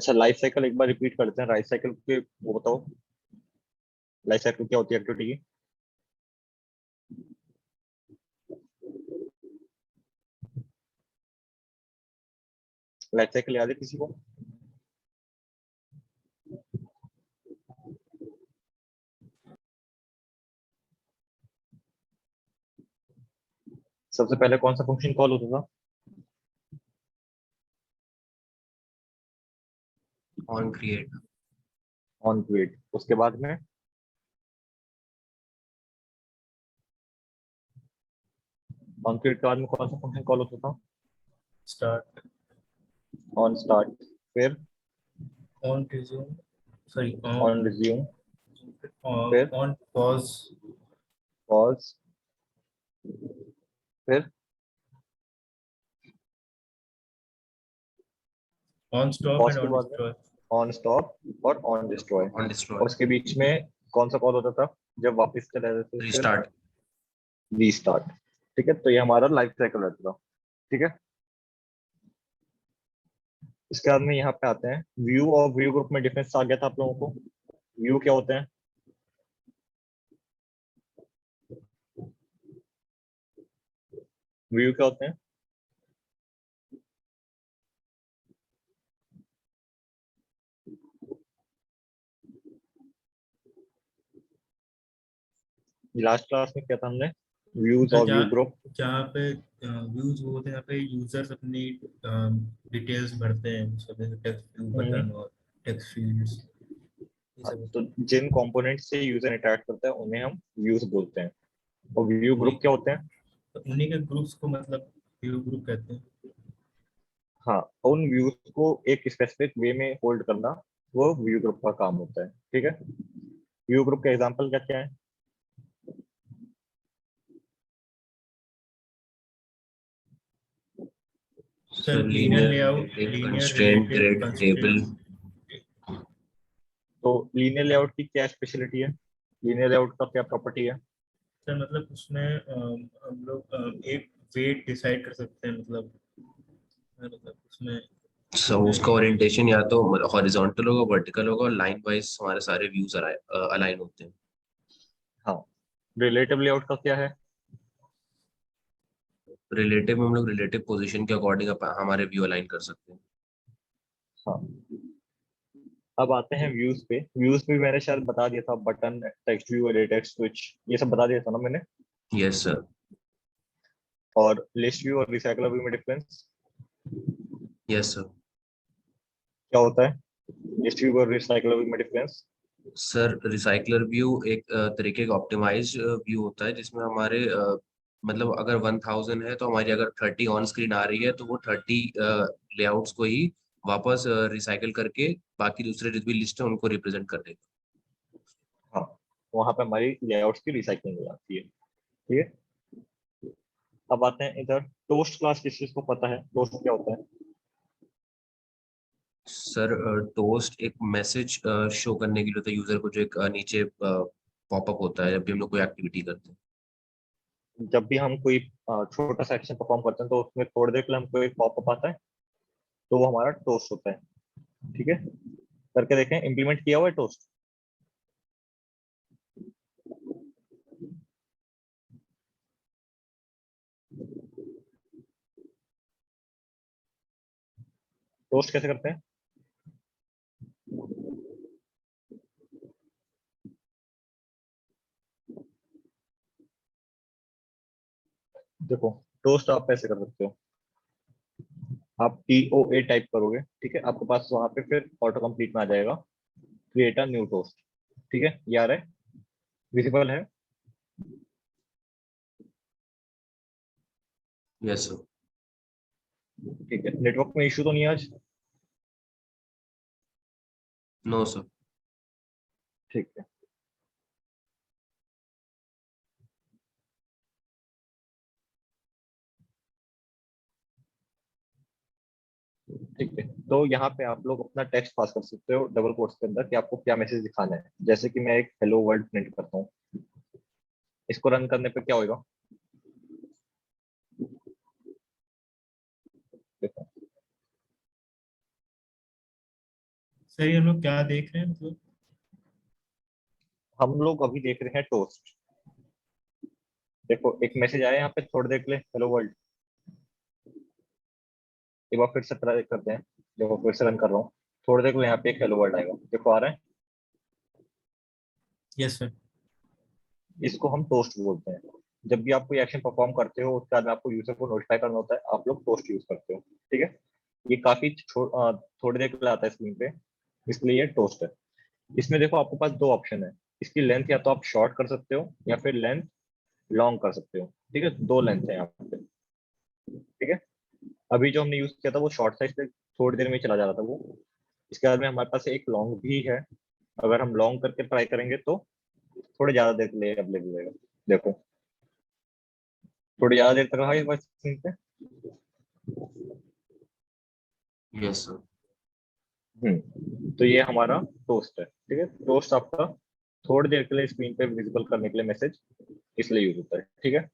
अच्छा, life cycle एक बार repeat करते हैं। लाइफ साइकिल के वो बताओ, लाइफ साइकिल क्या होती है एक्टिविटी की? लाइफ साइकिल याद है किसी को? सबसे पहले कौन सा फंक्शन कॉल होता था? On create. On create. उसके बाद में ऑन क्रिएट के बाद में कौन सा फंक्शन कॉल होता था? स्टार्ट। On start. फिर on resume, sorry on resume. फिर ऑन पॉज, पॉज। फिर ऑन स्टॉप पॉज एंड के ऑन बाद में डिस्ट्रॉय। ऑन स्टॉप और ऑन डिस्ट्रॉय। ऑन और डिस्ट्रॉय। उसके बीच में कौन सा कॉल होता था जब वापस चले जाते थे? फिर रीस्टार्ट। रीस्टार्ट। ठीक है, तो ये हमारा लाइफ साइकिल रहता था। ठीक है, इसके बाद में यहाँ पे आते हैं व्यू और व्यू ग्रुप में डिफरेंस आ गया था आप लोगों को। व्यू क्या होते हैं? व्यू क्या होते हैं? लास्ट क्लास में क्या था हमने? व्यूज और व्यू ग्रुप। जहाँ पे व्यूज वो होते हैं, यहाँ पे यूजर्स अपनी डिटेल्स भरते हैं, सब टेक्स्ट व्यू बटन और टेक्स्ट फील्ड्स, ये सब तो होता है। जिन कंपोनेंट से यूजर इंटरेक्ट करता है उन्हें हम व्यूज बोलते हैं। और व्यू उन्हीं ग्रुप क्या होते हैं? तो उन्हीं के ग्रुप्स को मतलब व्यू ग्रुप कहते हैं। हाँ, उन व्यूज को एक स्पेसिफिक वे में होल्ड करना, वो व्यू ग्रुप का काम होता है। ठीक है, व्यू ग्रुप का एग्जांपल क्या क्या है? Sir linear linear, layout, linear constraint, relative grid, table. Constraint. तो लीनियर लेआउट की क्या स्पेशलिटी है? लीनियर लेआउट का क्या प्रॉपर्टी है? सर मतलब उसमें हम लोग एक वेट डिसाइड कर सकते हैं, मतलब उसमें सो उसका ओरिएंटेशन या तो हॉरिजॉन्टल होगा, वर्टिकल होगा, और लाइन वाइज हमारे सारे व्यूज अलाइन होते हैं। हाँ। रिलेटिव लेआउट का क्या है? रिलेटिव में हम लोग रिलेटिव पोजीशन के अकॉर्डिंग हमारे व्यू अलाइन कर सकते हैं। हाँ। अब आते हैं व्यूज पे। व्यूज पे मैंने शायद बता दिया था, button, text view, edit, text switch, ये सब बता दिया था ना मैंने। Yes sir. और लिस्ट व्यू और रिसाइकलर व्यू में डिफरेंस यस सर। क्या होता है? लिस्ट व्यू और रिसाइकलर व्यू में डिफरेंस? सर रिसाइकलर व्यू एक तरीके का ऑप्टिमाइज व्यू होता है, जिसमें हमारे मतलब अगर 1000 है तो हमारी अगर 30 ऑन स्क्रीन आ रही है तो वो 30 लेआउट्स को ही वापस रिसाइकल करके बाकी दूसरे जितनी लिस्ट है उनको रिप्रेजेंट कर देगा। हाँ, वहां पे हमारी लेआउट्स की रिसाइकलिंग हो जाती है। ठीक है, अब आते हैं इधर टोस्ट क्लास। किस चीज को पता है टोस्ट क्या होता है? सर टोस्ट एक मैसेज शो करने के लिए होता है यूजर को, जो एक नीचे पॉपअप होता है जब भी हम लोग कोई एक्टिविटी करते हैं। जब भी हम कोई छोटा सा एक्शन परफॉर्म करते हैं तो उसमें थोड़ी देर के लिए हमको एक पॉपअप आता है, तो वो हमारा टोस्ट होता है। ठीक है, करके देखें, इम्प्लीमेंट किया हुआ है टोस्ट? टोस्ट कैसे करते हैं? देखो, टोस्ट आप कैसे कर सकते हो। आप TOA टाइप करोगे, ठीक है, आपके पास वहां पे फिर ऑटो कंप्लीट में आ जाएगा, क्रिएट अ न्यू टोस्ट। ठीक है, ये आ रहा है, विजिबल है? Yes sir. ठीक है, नेटवर्क में इशू तो नहीं है आज? No sir. ठीक है। ठीक है, तो यहाँ पे आप लोग अपना टेक्स्ट पास कर सकते हो डबल कोट्स के अंदर कि आपको क्या मैसेज दिखाना है। जैसे कि मैं एक हेलो वर्ल्ड प्रिंट करता हूँ, इसको रन करने पे क्या होगा? देखो, सर ये हम लोग क्या देख रहे हैं मतलब? हम लोग अभी देख रहे हैं टोस्ट। देखो एक मैसेज आया यहाँ पे, थोड़ी देर के लिए हेलो वर्ल्ड। एक बार फिर से ट्राई करते हैं। देखो फिर से रन कर रहा हूँ। थोड़ी देर के लिए यहाँ पे एक हेलो वर्ल्ड आएगा, देखो आ रहा है। Yes sir. इसको हम टोस्ट बोलते हैं। जब भी आप कोई एक्शन परफॉर्म करते हो उसके बाद में आपको यूजर को नोटिफाई करना होता है, आप लोग टोस्ट यूज करते हो। ठीक है। ये काफी थोड़ी देर के लिए आता है स्क्रीन पे, इसलिए ये टोस्ट है। इसमें देखो आपके पास दो ऑप्शन है। इसकी लेंथ या तो आप शॉर्ट कर सकते हो या फिर लेंथ लॉन्ग कर सकते हो। ठीक है, दो लेंथ है यहाँ पे। ठीक है। अभी जो हमने यूज किया था वो शॉर्ट साइज पे थोड़ी देर में ही चला जा रहा था वो। इसके बाद में हमारे पास एक लॉन्ग भी है। अगर हम लॉन्ग करके ट्राई करेंगे तो थोड़ी ज्यादा देर के लिए अवेलेबल रहेगा। देखो थोड़ी ज्यादा देर तक रहा ये बस स्क्रीन पे। Yes sir. तो ये हमारा टोस्ट है। ठीक है, टोस्ट आपका थोड़ी देर के लिए स्क्रीन पे विजिबल करने के लिए मैसेज इसलिए यूज होता है। ठीक है।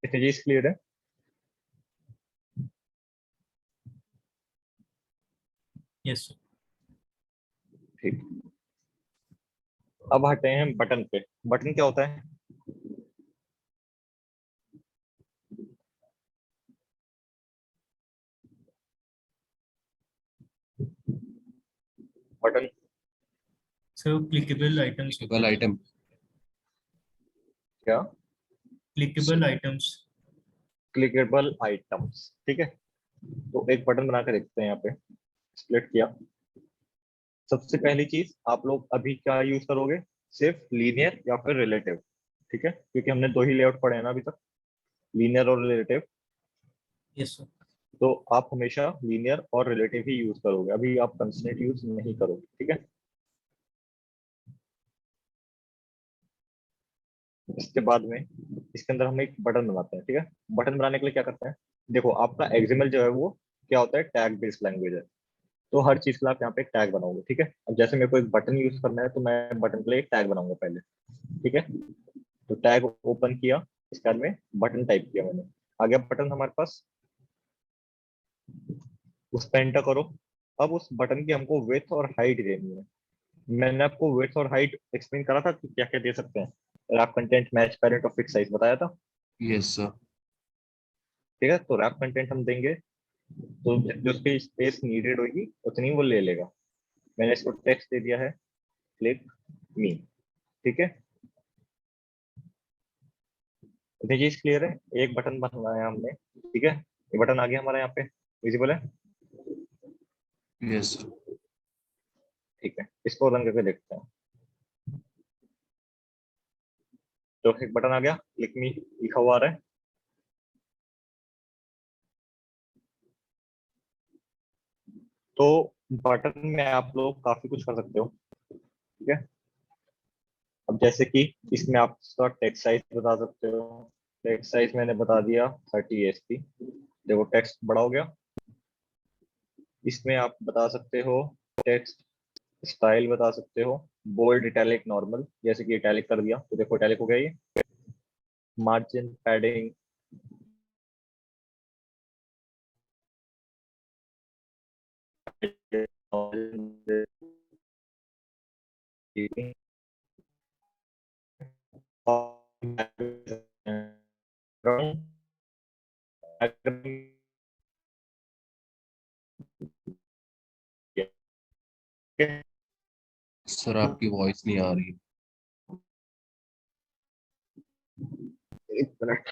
इतनी चीज क्लियर है। Yes sir. ठीक। अब हटते हैं बटन पे। बटन क्या होता है? बटन सर क्लिकेबल आइटम्स होते क्लिकेबल हैं। आइटम। क्या? Clickable items. Clickable items. ठीक है। तो एक बटन बना के देखते हैं यहाँ पे। स्प्लिट किया। सबसे पहली चीज आप लोग अभी क्या यूज करोगे? सिर्फ लीनियर या फिर रिलेटिव। ठीक है, क्योंकि हमने दो ही लेआउट पढ़े हैं ना अभी तक, लीनियर और रिलेटिव। Yes sir. तो आप हमेशा लीनियर और रिलेटिव ही यूज करोगे, अभी आप कंस्ट्रेंट यूज नहीं करोगे। ठीक है। इसके बाद में इसके अंदर हम एक बटन बनाते हैं। ठीक है। बटन बनाने के लिए क्या करते हैं? देखो आपका एक्सएमएल जो है वो क्या होता है? टैग बेस्ड लैंग्वेज है। तो हर चीज के लिए आप यहाँ पे एक टैग बनाओगे। ठीक है। अब जैसे मेरे को एक बटन यूज करना है तो मैं बटन के लिए एक टैग बनाऊंगा पहले। ठीक है। तो टैग ओपन किया, इसके बाद में बटन टाइप किया मैंने। आ गया बटन हमारे पास। उस पर एंटर करो। अब उस बटन की हमको विड्थ और हाइट देनी है। मैंने आपको विड्थ और हाइट एक्सप्लेन करा था कि क्या क्या दे सकते हैं। रैप कंटेंट, मैच पैरेंट और फिक्स साइज बताया था। Yes sir. ठीक है। तो रैप कंटेंट हम देंगे तो जो उसकी स्पेस नीडेड होगी उतनी वो ले लेगा। मैंने इसको टेक्स्ट दे दिया है, क्लिक मी। ठीक है। इतनी चीज क्लियर है। एक बटन बनाया हमने। ठीक है। ये बटन आ गया हमारा यहाँ पे, विजिबल है। Yes sir. ठीक है, इसको रन करके देखते हैं। तो एक बटन आ गया, क्लिक मी लिखा हुआ आ रहा है। तो बटन में आप लोग काफी कुछ कर सकते हो। ठीक है। अब जैसे कि इसमें आप इसका टेक्स्ट साइज बता सकते हो। टेक्स्ट साइज मैंने बता दिया 30 ASP। देखो टेक्स्ट बड़ा हो गया। इसमें आप बता सकते हो टेक्स्ट स्टाइल बता सकते हो। Bold, italic, normal. जैसे कि इटैलिक कर दिया तो देखो इटैलिक हो गया ये। मार्जिन, पैडिंग, सर आपकी वॉइस नहीं आ रही। एक मिनट।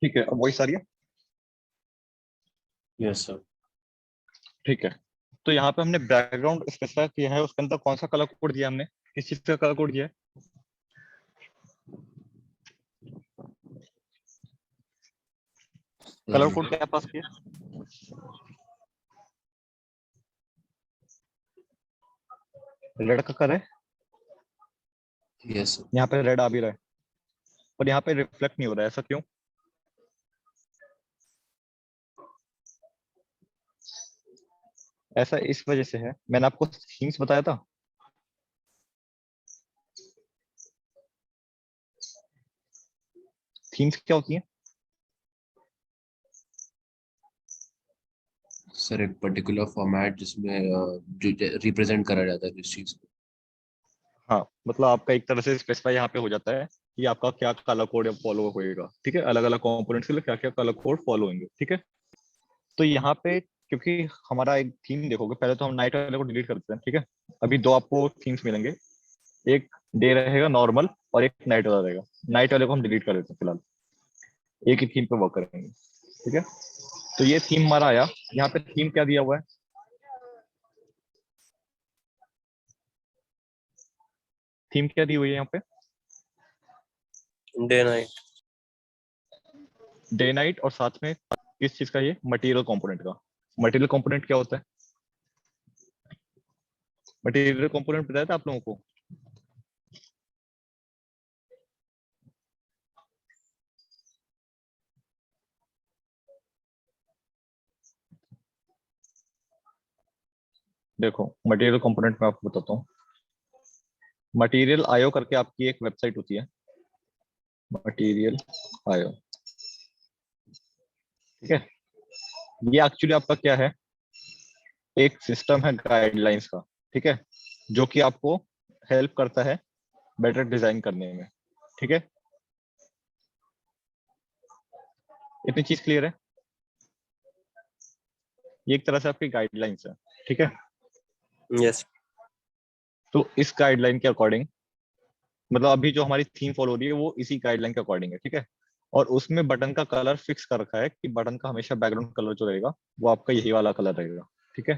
ठीक है, अब वही सारी है। Yes sir. ठीक है, तो यहाँ पे हमने बैकग्राउंड स्पेसिफाई किया है, उसके अंदर कौन सा कलर कोड दिया हमने, किस चीज का कलर कोड दिया है? कलर कोड क्या पास किया? रेड का कलर है, यस सर। यहाँ पे रेड आ भी रहा है और यहाँ पे रिफ्लेक्ट नहीं हो रहा है, ऐसा क्यों? ऐसा इस वजह से है, मैंने आपको थीम्स बताया था। थीम्स क्या होती है? सर एक पर्टिकुलर फॉर्मेट जिसमें जो रिप्रेजेंट करा जाता है इस चीज को। हाँ, मतलब आपका एक तरह से स्पेसिफाई यहाँ पे हो जाता है कि आपका क्या कलर कोड फॉलो होएगा, ठीक है, अलग अलग कंपोनेंट्स के लिए क्या क्या कलर कोड फॉलो होंगे, ठीक है। तो यहाँ पे क्योंकि हमारा एक थीम देखोगे, पहले तो हम नाइट वाले को डिलीट करते हैं, ठीक है। अभी दो आपको थीम्स मिलेंगे, एक डे रहेगा नॉर्मल और एक नाइट वाला रहेगा। नाइट वाले को हम डिलीट कर देते हैं फिलहाल, एक ही थीम पे वर्क करेंगे, ठीक है। तो ये थीम हमारा आया, यहाँ पे थीम क्या दिया हुआ है? थीम क्या दी हुई है यहाँ पे? Day night. डे नाइट, और साथ में किस चीज का? ये मटेरियल कंपोनेंट का। मटेरियल कंपोनेंट क्या होता है? मटेरियल कंपोनेंट बताया था आप लोगों को? देखो, मटेरियल कंपोनेंट में आपको बताता हूँ। मटेरियल आयो करके आपकी एक वेबसाइट होती है, मटेरियल आयो, ठीक है। ये एक्चुअली आपका क्या है? एक सिस्टम है गाइडलाइंस का, ठीक है, जो कि आपको हेल्प करता है बेटर डिजाइन करने में, ठीक है। इतनी चीज क्लियर है? ये एक तरह से आपकी गाइडलाइंस है, ठीक है। यस। तो इस गाइडलाइन के अकॉर्डिंग, मतलब अभी जो हमारी थीम फॉलो हो रही है वो इसी गाइडलाइन के अकॉर्डिंग है, ठीक है। और उसमें बटन का कलर फिक्स कर रखा है कि बटन का हमेशा बैकग्राउंड कलर जो रहेगा वो आपका यही वाला कलर रहेगा, ठीक है।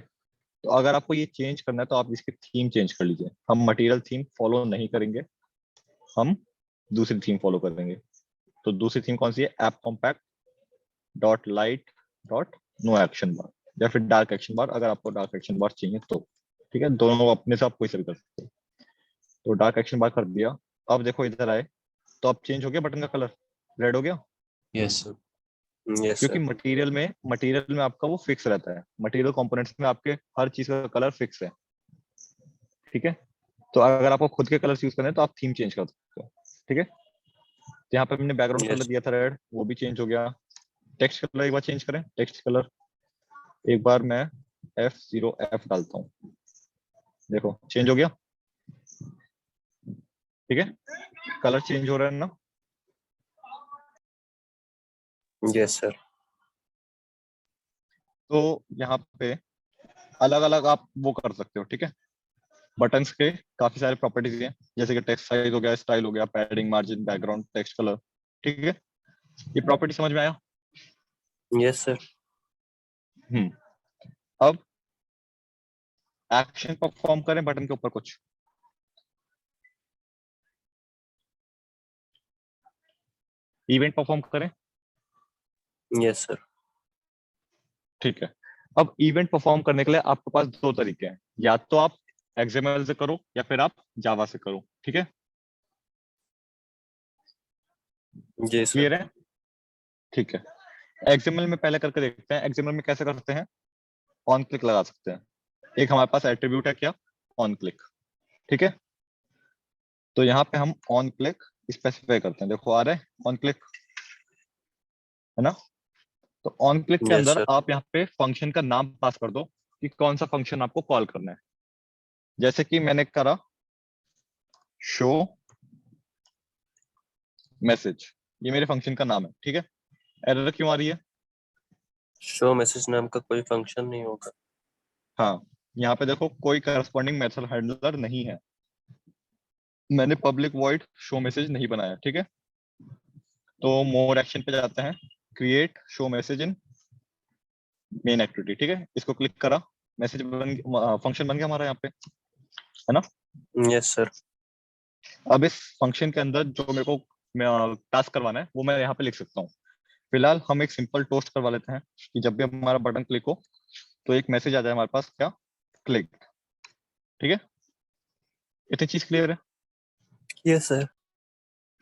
तो अगर आपको ये चेंज करना है तो आप इसकी थीम चेंज कर लीजिए। हम मटेरियल थीम फॉलो नहीं करेंगे, हम दूसरी थीम फॉलो करेंगे। तो दूसरी थीम कौन सी है? App compact dot light dot no action bar, या फिर डार्क एक्शन बार अगर आपको डार्क एक्शन बार चाहिए तो, ठीक है। दोनों अपने से आप कोई सा भी कर सकते हो। तो डार्क एक्शन बार कर दिया। अब देखो इधर आए तो अब चेंज हो गया, बटन का कलर रेड हो गया, यस सर। यस क्योंकि सर। मटेरियल में आपका वो फिक्स रहता है। मटेरियल कंपोनेंट्स में आपके हर चीज का कलर फिक्स है, ठीक है। तो अगर आपको खुद के कलर यूज करने हैं तो आप थीम चेंज कर सकते हो, ठीक है। तो यहाँ पे हमने बैकग्राउंड कलर यस। दिया था रेड, वो भी चेंज हो गया। टेक्स्ट कलर एक बार चेंज करें, टेक्स्ट कलर एक बार मैं F0F डालता हूँ, देखो चेंज हो गया, ठीक है। कलर चेंज हो रहा है ना? Yes sir. तो यहाँ पे अलग अलग आप वो कर सकते हो, ठीक है। बटन्स के काफी सारे प्रॉपर्टीज हैं, जैसे कि टेक्स्ट साइज हो गया, स्टाइल हो गया, padding, margin, background, text colour, ठीक है। ये प्रॉपर्टी समझ में आया? Yes sir. अब एक्शन परफॉर्म करें बटन के ऊपर कुछ। इवेंट परफॉर्म करें, यस सर। ठीक है। अब इवेंट परफॉर्म करने के लिए आपके पास दो तरीके हैं, या तो आप XML से करो या फिर आप जावा से करो, ठीक है। जी सर। क्लियर है? ठीक है। XML में पहले करके देखते हैं। XML में कैसे करते हैं? ऑन क्लिक लगा सकते हैं। एक हमारे पास एट्रीब्यूट है क्या? ऑन क्लिक, ठीक है। तो यहाँ पे हम ऑन क्लिक स्पेसिफाई करते हैं, देखो आ रहा है ऑन क्लिक, है ना। तो ऑन क्लिक के यस अंदर सर। आप यहाँ पे फंक्शन का नाम पास कर दो कि कौन सा फंक्शन आपको कॉल करना है। जैसे कि मैंने करा शो मैसेज, ये मेरे फंक्शन का नाम है, ठीक है। एरर क्यों आ रही है? शो मैसेज नाम का कोई फंक्शन नहीं होगा। हाँ, यहाँ पे देखो कोई करस्पॉन्डिंग मेथड हैंडलर नहीं है, मैंने पब्लिक वॉइड शो मैसेज नहीं बनाया, ठीक है। तो मोर एक्शन पे जाते हैं, क्रिएट शो मैसेज इन मेन एक्टिविटी, ठीक है, इसको क्लिक करा, मैसेज फंक्शन बन गया हमारा यहाँ पे, है ना। Yes sir. अब इस फंक्शन के अंदर जो मेरे को टास्क करवाना है वो मैं यहाँ पे लिख सकता हूँ। फिलहाल हम एक सिंपल टोस्ट करवा लेते हैं कि जब भी हमारा बटन क्लिक हो तो एक मैसेज आ जाए हमारे पास, क्या, क्लिक, ठीक है। इतनी चीज क्लियर है। Yes sir.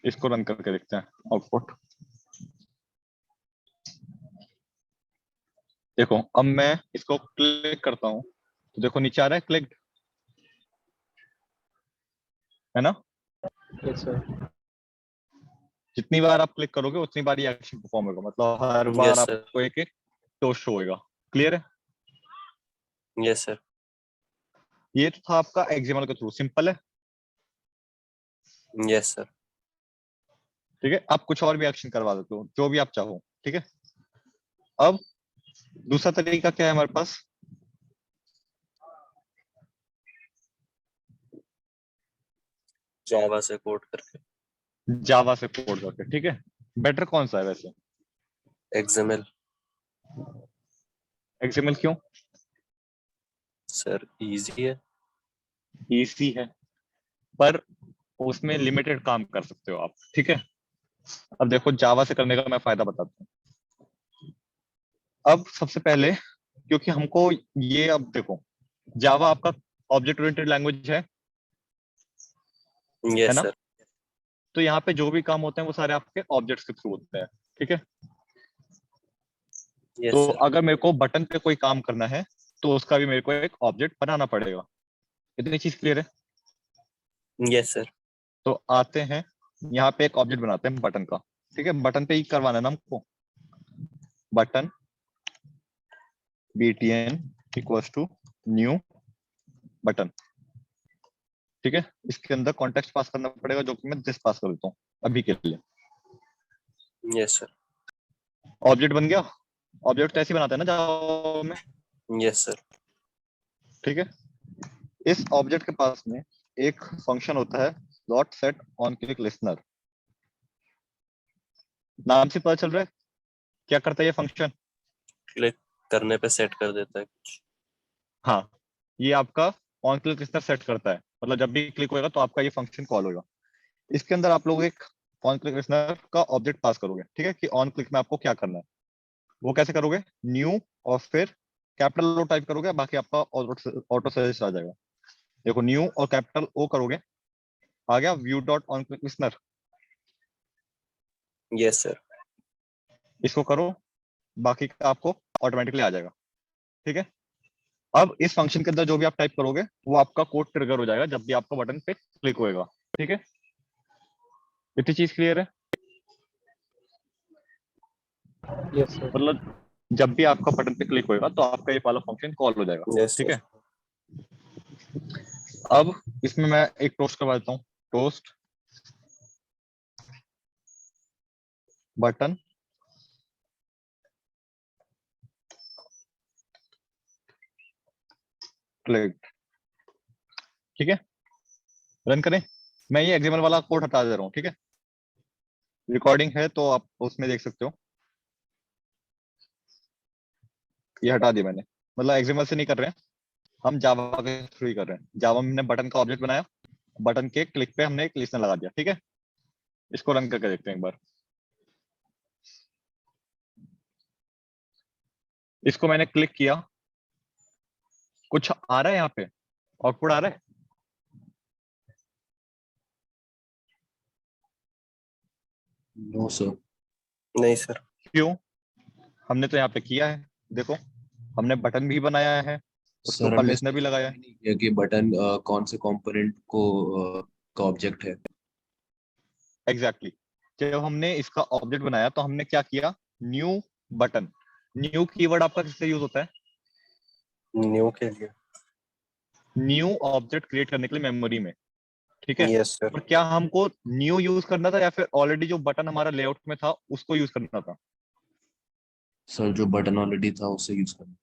इसको रन करके देखते हैं आउटपुट। देखो अब मैं इसको क्लिक करता हूँ तो देखो नीचे आ रहा है क्लिक, है ना। Yes sir. जितनी बार आप क्लिक करोगे उतनी बार ये एक्शन परफॉर्म होगा, मतलब हर बार यस सर। आपको एक एक टोस्ट शो होगा। क्लियर है। Yes sir. ये तो था आपका एक्सएमएल के थ्रू, सिंपल है। Yes sir. ठीक है, आप कुछ और भी एक्शन करवा देते हो जो भी आप चाहो, ठीक है। अब दूसरा तरीका क्या है हमारे पास, जावा से कोड करके। जावा से कोड करके, ठीक है। बेटर कौन सा है वैसे, एक्सएमएल। एक्सएमएल क्यों? सर इजी है। इजी है पर उसमें लिमिटेड काम कर सकते हो आप, ठीक है। अब देखो जावा से करने का मैं फायदा बताता हूँ। अब सबसे पहले, क्योंकि हमको ये, अब देखो जावा आपका ऑब्जेक्ट ओरिएंटेड लैंग्वेज है यस ना। सर। तो यहाँ पे जो भी काम होते हैं वो सारे आपके ऑब्जेक्ट्स के थ्रू होते हैं, ठीक है। यस तो सर। अगर मेरे को बटन पे कोई काम करना है तो उसका भी मेरे को एक ऑब्जेक्ट बनाना पड़ेगा। इतनी चीज क्लियर है। Yes sir. तो आते हैं यहाँ पे एक ऑब्जेक्ट बनाते हैं बटन का, ठीक है। बटन पे ही करवाना है ना हमको, button btn equals to new button, ठीक है। इसके अंदर कॉन्टेक्स्ट पास करना पड़ेगा जो कि मैं दिस पास कर देता हूँ अभी के लिए। Yes sir. ऑब्जेक्ट बन गया। ऑब्जेक्ट ऐसे ही बनाते हैं ना जावा में, यस सर। ठीक है। इस ऑब्जेक्ट के पास में एक फंक्शन होता है dot set on click listener. नाम से पता चल रहा है क्या करता है ये फंक्शन। क्लिक करने पे सेट कर देता है कुछ। हाँ, ये आपका ऑन क्लिक लिसनर सेट करता है, मतलब जब भी क्लिक होएगा तो आपका ये फंक्शन कॉल होगा। इसके अंदर आप लोग एक ऑन क्लिक लिसनर का ऑब्जेक्ट पास करोगे, ठीक है, कि ऑन क्लिक में आपको क्या करना है। वो कैसे करोगे, न्यू और फिर कैपिटल ओ टाइप करोगे, बाकी आपका ऑटो सजेस्ट आ जाएगा। देखो न्यू और कैपिटल ओ करोगे, आ गया view dot on click listener. Yes sir. इसको करो, बाकी का आपको ऑटोमेटिकली आ जाएगा, ठीक है। अब इस फंक्शन के अंदर जो भी आप टाइप करोगे वो आपका कोड ट्रिगर हो जाएगा जब भी आपका बटन पे क्लिक होएगा, ठीक है। इतनी चीज क्लियर है। Yes sir. मतलब जब भी आपका बटन पे क्लिक होएगा तो आपका ये वाला फंक्शन कॉल हो जाएगा, यस ठीक सर। है। अब इसमें मैं एक टोस्ट करवा देता हूँ, टोस्ट बटन क्लिक, ठीक है। रन करें। मैं ये एक्सएमएल वाला कोड हटा दे रहा हूँ, ठीक है। रिकॉर्डिंग है तो आप उसमें देख सकते हो, ये हटा दिया मैंने, मतलब एक्सएमएल से नहीं कर रहे हैं हम, जावा के थ्रू ही कर रहे हैं। जावा में हमने बटन का ऑब्जेक्ट बनाया, बटन के क्लिक पे हमने एक लिस्टनर लगा दिया, ठीक है। इसको रन करके देखते हैं एक बार। इसको मैंने क्लिक किया, कुछ आ रहा है यहाँ पे, आउटपुट आ रहा है। No sir. नहीं सर। क्यों? हमने तो यहाँ पे किया है, देखो हमने बटन भी बनाया है, उसके सर ऊपर हमने लिस्टनर भी लगाया है। specify नहीं किया कि बटन कौन से कंपोनेंट को का ऑब्जेक्ट है। एग्जैक्टली जब हमने इसका ऑब्जेक्ट बनाया तो हमने क्या किया, न्यू बटन। न्यू कीवर्ड आपका किससे यूज होता है, न्यू के लिए। न्यू ऑब्जेक्ट क्रिएट करने के लिए मेमोरी में, ठीक है। Yes sir. और क्या हमको न्यू यूज करना था या फिर ऑलरेडी जो बटन हमारा लेआउट में था उसको यूज करना था? सर जो बटन ऑलरेडी था उसे यूज करना।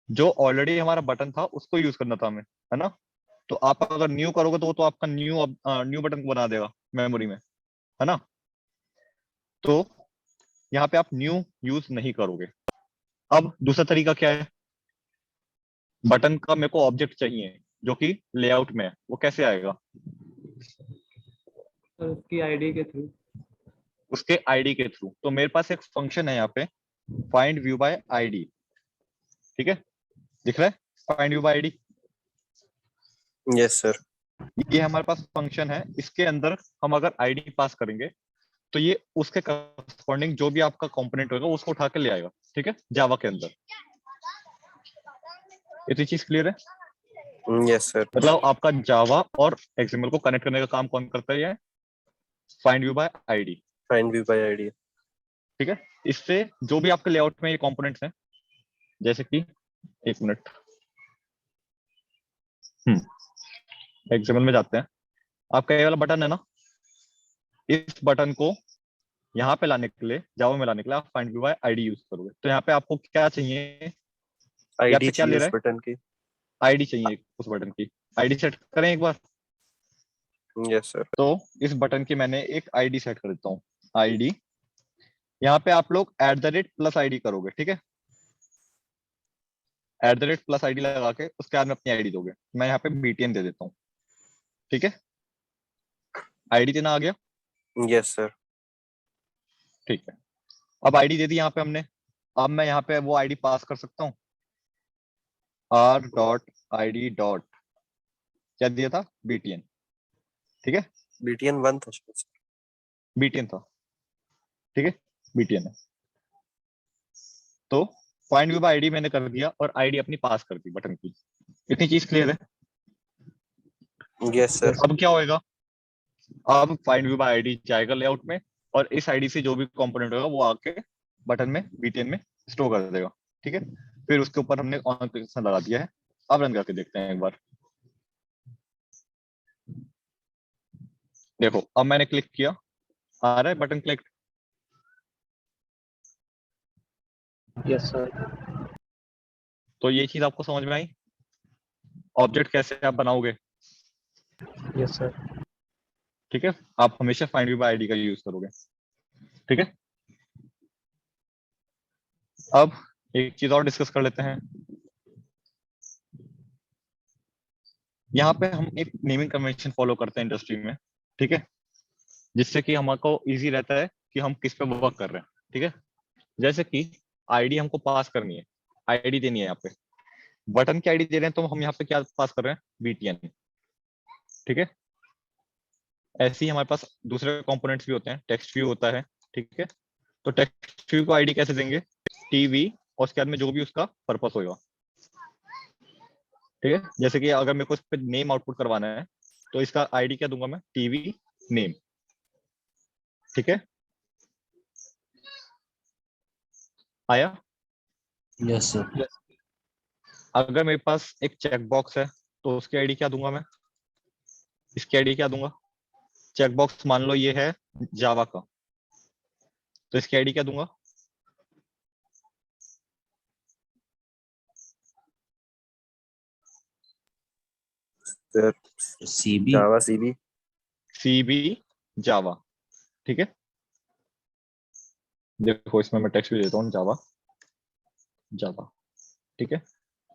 जो ऑलरेडी हमारा बटन था उसको यूज करना था हमें, है ना। तो आप अगर न्यू करोगे तो वो तो आपका न्यू न्यू बटन बना देगा मेमोरी में, है ना। तो यहाँ पे आप न्यू यूज नहीं करोगे। अब दूसरा तरीका क्या है, बटन का मेरे को ऑब्जेक्ट चाहिए जो कि लेआउट में है, वो कैसे आएगा? सर उसकी आईडी के थ्रू। उसके आईडी के थ्रू। तो मेरे पास एक फंक्शन है यहाँ पे, फाइंड व्यू बाय आईडी। ठीक है, दिख रहा है find view by ID? Yes sir. ये हमारे पास फंक्शन है, इसके अंदर हम अगर आईडी पास करेंगे तो ये उसके करस्पॉन्डिंग जो भी आपका कंपोनेंट होगा उसको उठा के ले आएगा। ठीक है, जावा के अंदर। इतनी चीज क्लियर है? Yes sir. मतलब आपका जावा और एक्सएमएल को कनेक्ट करने का काम कौन करता है? Find view by ID. Find view by ID. ठीक है, इससे जो भी आपके लेआउट में ये कंपोनेंट्स हैं, जैसे कि एक मिनट, एक्सएमएल में जाते हैं। आपका ये वाला बटन है ना, इस बटन को यहाँ पे लाने के लिए, जावा में लाने के लिए आप find view by ID use करोगे। तो यहाँ पे आपको क्या चाहिए? यहाँ आईडी पे क्या ले चाहिए रहा उस है? बटन की। आईडी चाहिए उस बटन की। आईडी सेट करें एक बार। Yes sir. तो इस बटन की मैंने एक आईडी सेट कर देता हूँ। आईडी, यहाँ पे आप लोग @+ID करोगे। ठीक है, @+ID लगा के उसके बाद में अपनी आईडी दोगे। मैं यहाँ पे BTN दे देता हूँ। ठीक है, आईडी देना आ गया। Yes sir. ठीक है, अब आईडी दे दी यहाँ पे हमने। अब मैं यहाँ पे वो आईडी पास कर सकता हूँ, r.id. क्या दिया था? BTN। ठीक है, BTN 1 था शायद सर। BTN था। ठीक है, BTN है। तो फाइंड व्यू बाय आईडी मैंने कर दिया और आईडी अपनी पास कर दी बटन की। इतनी चीज क्लियर है? Yes sir. अब क्या होएगा? अब फाइंड व्यू बाय आईडी जाएगा लेआउट में और इस आईडी से जो भी कंपोनेंट होगा वो आके बटन में, BTN में स्टोर कर देगा। ठीक है, फिर उसके ऊपर हमने ऑन कंडीशन लगा दिया है। अब रन करके देखते हैं एक बार। देखो, अब मैंने क्लिक किया, आ रहा है बटन क्लिक। Yes sir. तो ये चीज आपको समझ में आई? ऑब्जेक्ट कैसे आप बनाओगे? Yes sir. ठीक है, आप हमेशा फाइंड व्यू बाय आईडी का यूज करोगे। ठीक है, अब एक चीज और डिस्कस कर लेते हैं। यहाँ पे हम एक नेमिंग कन्वेंशन फॉलो करते हैं इंडस्ट्री में। ठीक है, जिससे कि हमको इजी रहता है कि हम किस पे वर्क कर रहे हैं। ठीक है, जैसे कि आईडी हमको पास करनी है, आईडी देनी है। यहाँ पे बटन की आईडी दे रहे हैं तो हम यहाँ पे क्या पास कर रहे हैं? BTN। ठीक है, ऐसे ही हमारे पास दूसरे कंपोनेंट्स भी होते हैं, टेक्स्ट व्यू होता है। ठीक है, तो टेक्स्ट व्यू को आईडी कैसे देंगे? TV और उसके बाद में जो भी उसका पर्पस होगा। ठीक है, जैसे कि अगर मेरे को इस पे नेम आउटपुट करवाना है तो इसका आईडी क्या दूंगा मैं? TV name. ठीक है, आया? Yes sir. अगर मेरे पास एक चेक बॉक्स है तो उसकी आईडी क्या दूंगा मैं? इसकी आईडी क्या दूंगा? चेक बॉक्स मान लो ये है जावा का, तो इसकी आईडी क्या दूंगा? Sir CB। जावा CB। CB जावा। ठीक है, देखो इसमें मैं टेक्स्ट भी देता हूँ, जावा जावा। ठीक है,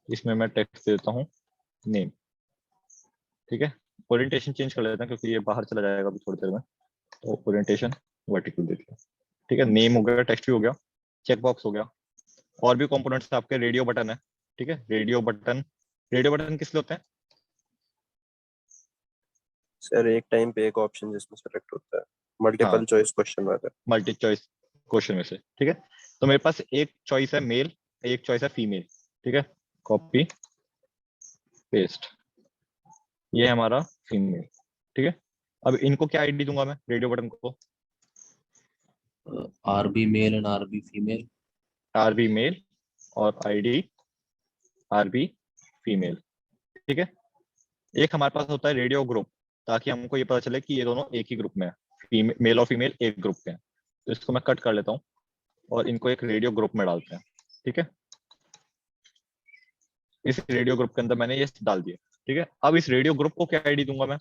इसमें मैं टेक्स्ट देता हूँ नेम। ठीक है, ओरिएंटेशन चेंज कर लेते हैं क्योंकि ये बाहर चला जाएगा अभी थोड़ी देर में। तो ओरिएंटेशन वर्टिकल देते हैं। ठीक है, नेम हो गया, टेक्स्ट भी हो गया, चेक बॉक्स हो गया। और भी कंपोनेंट्स आपके, रेडियो बटन है। ठीक है, रेडियो बटन किस लिए होते हैं? सर एक टाइम पे एक ऑप्शन जिसमें सेलेक्ट होता है, मल्टीपल हाँ, चॉइस क्वेश्चन वाला। मल्टी चॉइस क्वेश्चन में से। ठीक है, तो मेरे पास एक चॉइस है मेल, एक चॉइस है फीमेल। ठीक है, कॉपी पेस्ट, ये है हमारा फीमेल। ठीक है, अब इनको क्या आईडी दूंगा मैं रेडियो बटन को? RB male and RB female. RB male और आईडी RB फीमेल। ठीक है, एक हमारे पास होता है रेडियो ग्रुप, ताकि हमको ये पता चले कि ये दोनों एक ही ग्रुप में है, मेल और फीमेल एक ग्रुप के हैं। तो इसको मैं कट कर लेता हूँ और इनको एक रेडियो ग्रुप में डालते हैं। ठीक है, इस रेडियो ग्रुप के अंदर मैंने ये डाल दिया। ठीक है, अब इस रेडियो ग्रुप को क्या आईडी दूंगा मैं?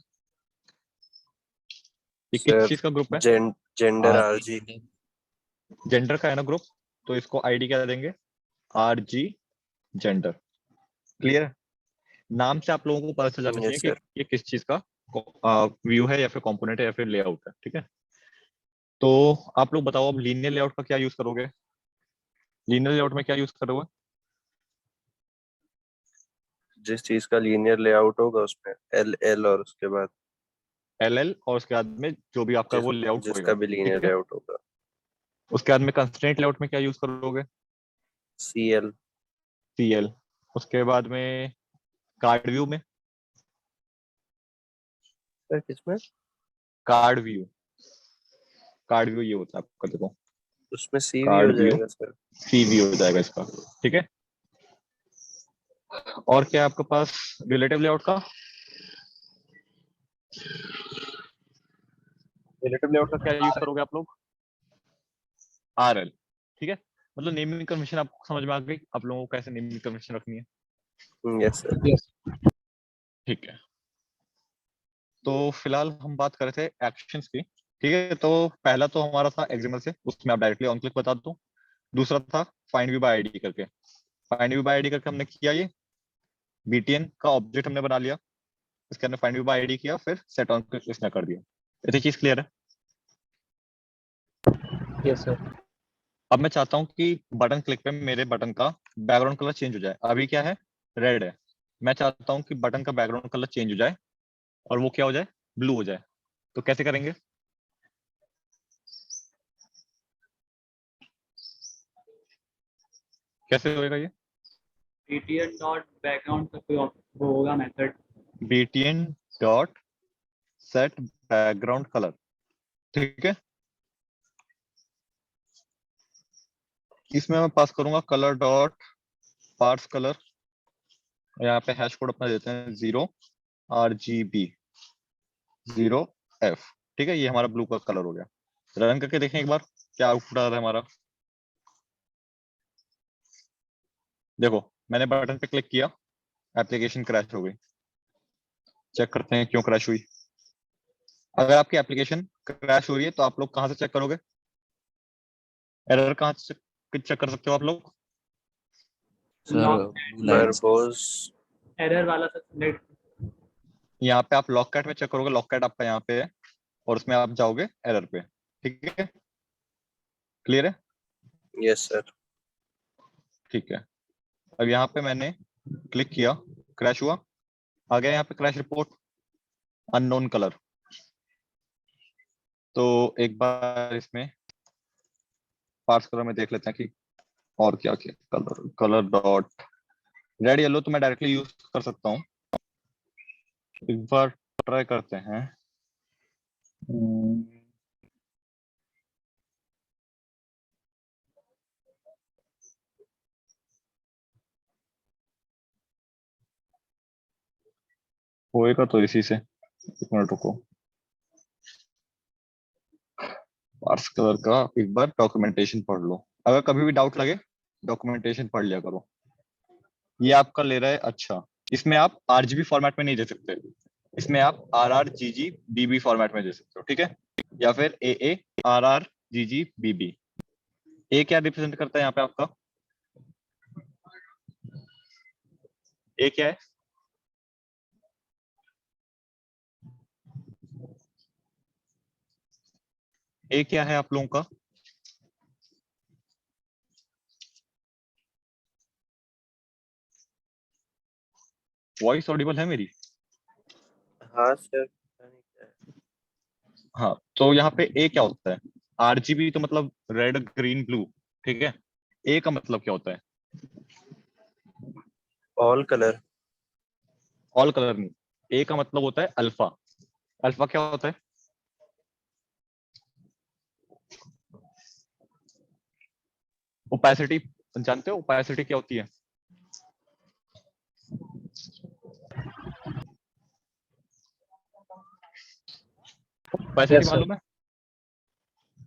ये किस सर चीज का ग्रुप है? Gender RB RG। Gender. Gender का है ना ग्रुप, तो इसको आईडी क्या देंगे, RG जेंडर। क्लियर? नाम से आप लोगों को पता चल जाना चाहिए यस कि सर। ये किस चीज का व्यू है या फिर कंपोनेंट है या फिर लेआउट है। ठीक है, तो आप लोग बताओ अब लीनियर लेआउट का क्या यूज करोगे, लीनियर लेआउट में क्या यूज करोगे? जिस चीज का लीनियर लेआउट होगा उसमें एल एल और उसके बाद LL और उसके बाद में जो भी आपका जिस वो लेआउट जिसका होएगा। भी लीनियर ठीक है, लेआउट होगा उसके बाद में कंस्ट्रेंट लेआउट में क्या यूज करोगे? CL। CL। उसके बाद में कार्ड व्यू में, सर किसमें? कार्ड व्यू, कार्ड व्यू ये होता है आपका, देखो उसमें CV हो कार्ड व्यू जाएगा सर। CV हो जाएगा इसका। ठीक है, और क्या है आपके पास रिलेटिव लेआउट का, रिलेटिव लेआउट का क्या यूज करोगे आप लोग? RL। ठीक है, मतलब नेमिंग कन्वेंशन आपको समझ में आ गई, आप लोगों को कैसे नेमिंग कन्वेंशन रखनी है। Yes sir. यस। ठीक है, तो फिलहाल हम बात कर रहे थे एक्शंस की। ठीक है, तो पहला तो हमारा था एक्सएमएल से, उसमें आप डायरेक्टली ऑन क्लिक बता दो। दूसरा था फाइंड व्यू बाय आईडी करके, फाइंड व्यू बाय आईडी करके हमने किया ये BTN का ऑब्जेक्ट हमने बना लिया, इसके अंदर फाइंड व्यू बाय आईडी किया, फिर सेट ऑन क्लिक इसने कर दिया। इतनी चीज क्लियर है? Yes sir. अब मैं चाहता हूँ कि बटन क्लिक पे मेरे बटन का बैकग्राउंड कलर चेंज हो जाए। अभी क्या है, रेड है, मैं चाहता हूँ कि बटन का बैकग्राउंड कलर चेंज हो जाए और वो क्या हो जाए, ब्लू हो जाए। तो कैसे करेंगे? कैसे होएगा ये? BTN डॉट बैकग्राउंड का कोई वो होगा method. BTN dot set background colour. ठीक है, इसमें मैं पास करूंगा कलर डॉट पार्स कलर, यहाँ पे हैश कोड अपना देते हैं 0RGB 0F। ठीक है, ये हमारा ब्लू का कलर हो गया। रन करके देखें एक बार क्या आउटपुट आ रहा है हमारा। देखो मैंने बटन पे क्लिक किया, एप्लीकेशन क्रैश हो गई। चेक करते हैं क्यों क्रैश हुई। अगर आपकी एप्लीकेशन क्रैश हो रही है तो आप लोग कहाँ से चेक करोगे, एरर कहाँ से चेक कर सकते हो आप लोग? सर लॉक ब्लू लाइन से। वर्बोस। एरर वाला सर नेट। यहाँ पे आप लॉककैट में चेक करोगे, लॉककैट आपका यहाँ पे है और उसमें आप जाओगे एरर पे। ठीक है, क्लियर है? Yes sir. ठीक है, अब यहाँ पे मैंने क्लिक किया, क्रैश हुआ, आ गया यहाँ पे क्रैश रिपोर्ट अननोन कलर। तो एक बार इसमें पार्स कलर में देख लेते हैं कि और क्या क्या colour, colour dot red yellow तो मैं डायरेक्टली यूज कर सकता हूँ। एक बार ट्राई करते हैं। हम्म, होएगा तो इसी से, एक मिनट रुको। पार्स कलर का एक बार डॉक्यूमेंटेशन पढ़ लो, अगर कभी भी डाउट लगे डॉक्यूमेंटेशन पढ़ लिया करो। ये आपका ले रहा है, अच्छा इसमें आप RGB फॉर्मेट में नहीं दे सकते, इसमें आप RRGGBB फॉर्मेट में दे सकते हो। ठीक है, या फिर AARRGGBB। ए क्या रिप्रेजेंट करता है यहाँ पे आपका, ए क्या है? ए क्या है आप लोगों का? वॉइस ऑडिबल है मेरी? हाँ सर। हाँ, तो यहाँ पे ए क्या होता है, RGB तो मतलब रेड ग्रीन ब्लू। ठीक है, ए का मतलब क्या होता है? All colour. ऑल कलर नहीं, ए का मतलब होता है अल्फा। अल्फा क्या होता है? ओपेसिटी, जानते हो ओपेसिटी क्या होती है? Opacity yes sir. मालूम है?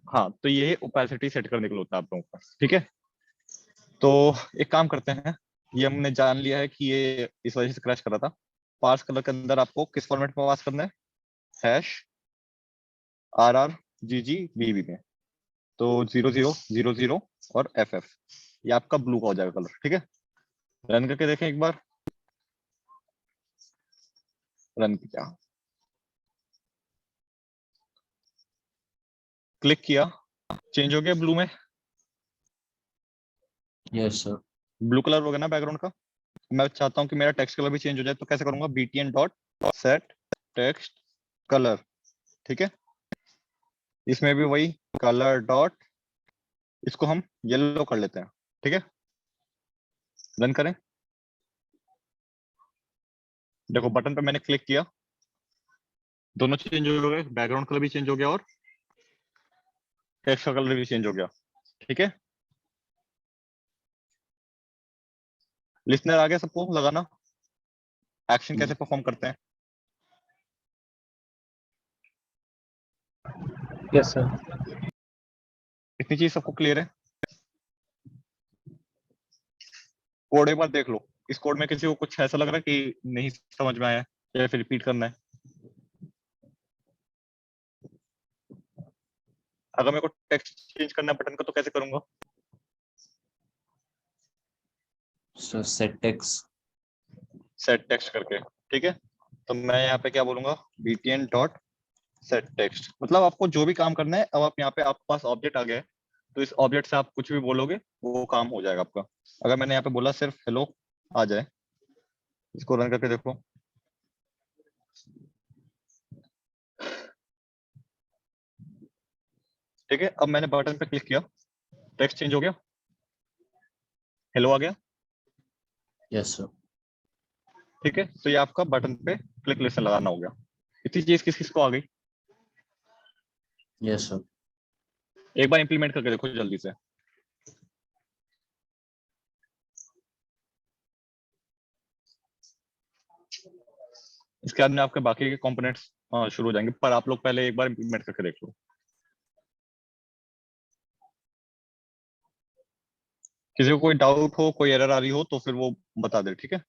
हाँ, तो ये ओपेसिटी सेट करने के लिए होता है आप लोगों का। ठीक है, तो एक काम करते हैं, ये हमने जान लिया है कि ये इस वजह से क्रैश कर रहा था। पार्स कलर के अंदर आपको किस फॉर्मेट में पास करना है, हैश RRGGBB में। तो 0000 और FF, ये आपका ब्लू का हो जाएगा कलर। ठीक है, रन करके देखें एक बार। रन किया, क्लिक किया, चेंज हो गया ब्लू में, यस सर। ब्लू कलर हो गया ना बैकग्राउंड का। मैं चाहता हूँ कि मेरा टेक्स्ट कलर भी चेंज हो जाए, तो कैसे करूंगा, btn dot set text colour. ठीक है, इसमें भी वही कलर डॉट, इसको हम येलो कर लेते हैं। ठीक है, रन करें। देखो बटन पे मैंने क्लिक किया, दोनों चेंज हो गए, बैकग्राउंड कलर भी चेंज हो गया और टेक्स्ट का कलर भी चेंज हो गया। ठीक है, लिसनर आ गया सबको लगाना, एक्शन कैसे परफॉर्म करते हैं। Yes sir. इतनी चीज सबको क्लियर है। कोड एक बार देख लो, इस कोड में किसी को कुछ ऐसा लग रहा है कि नहीं समझ में आया या फिर रिपीट करना है। अगर मेरे को टेक्स्ट चेंज करना है बटन का, तो कैसे करूंगा। Sir set text. Set text करके। ठीक है, तो मैं यहाँ पे क्या बोलूंगा, btn डॉट सेट टेक्स्ट। मतलब आपको जो भी काम करना है, अब आप यहाँ पे आपके पास ऑब्जेक्ट आ गया है, तो इस ऑब्जेक्ट से आप कुछ भी बोलोगे वो काम हो जाएगा आपका। अगर मैंने यहाँ पे बोला सिर्फ हेलो आ जाए, इसको रन करके देखो। ठीक है, अब मैंने बटन पे क्लिक किया, टेक्स्ट चेंज हो गया, हेलो आ गया। Yes sir. ठीक है, तो ये आपका बटन पे क्लिक लिस्ट लगाना हो गया। इतनी चीज किस किस को आ गई, यस सर। एक बार इंप्लीमेंट करके देखो जल्दी से। इसके बाद में आपके बाकी के कंपोनेंट्स शुरू हो जाएंगे, पर आप लोग पहले एक बार इंप्लीमेंट करके देख लो। किसी को कोई डाउट हो, कोई एरर आ रही हो, तो फिर वो बता दे। ठीक है,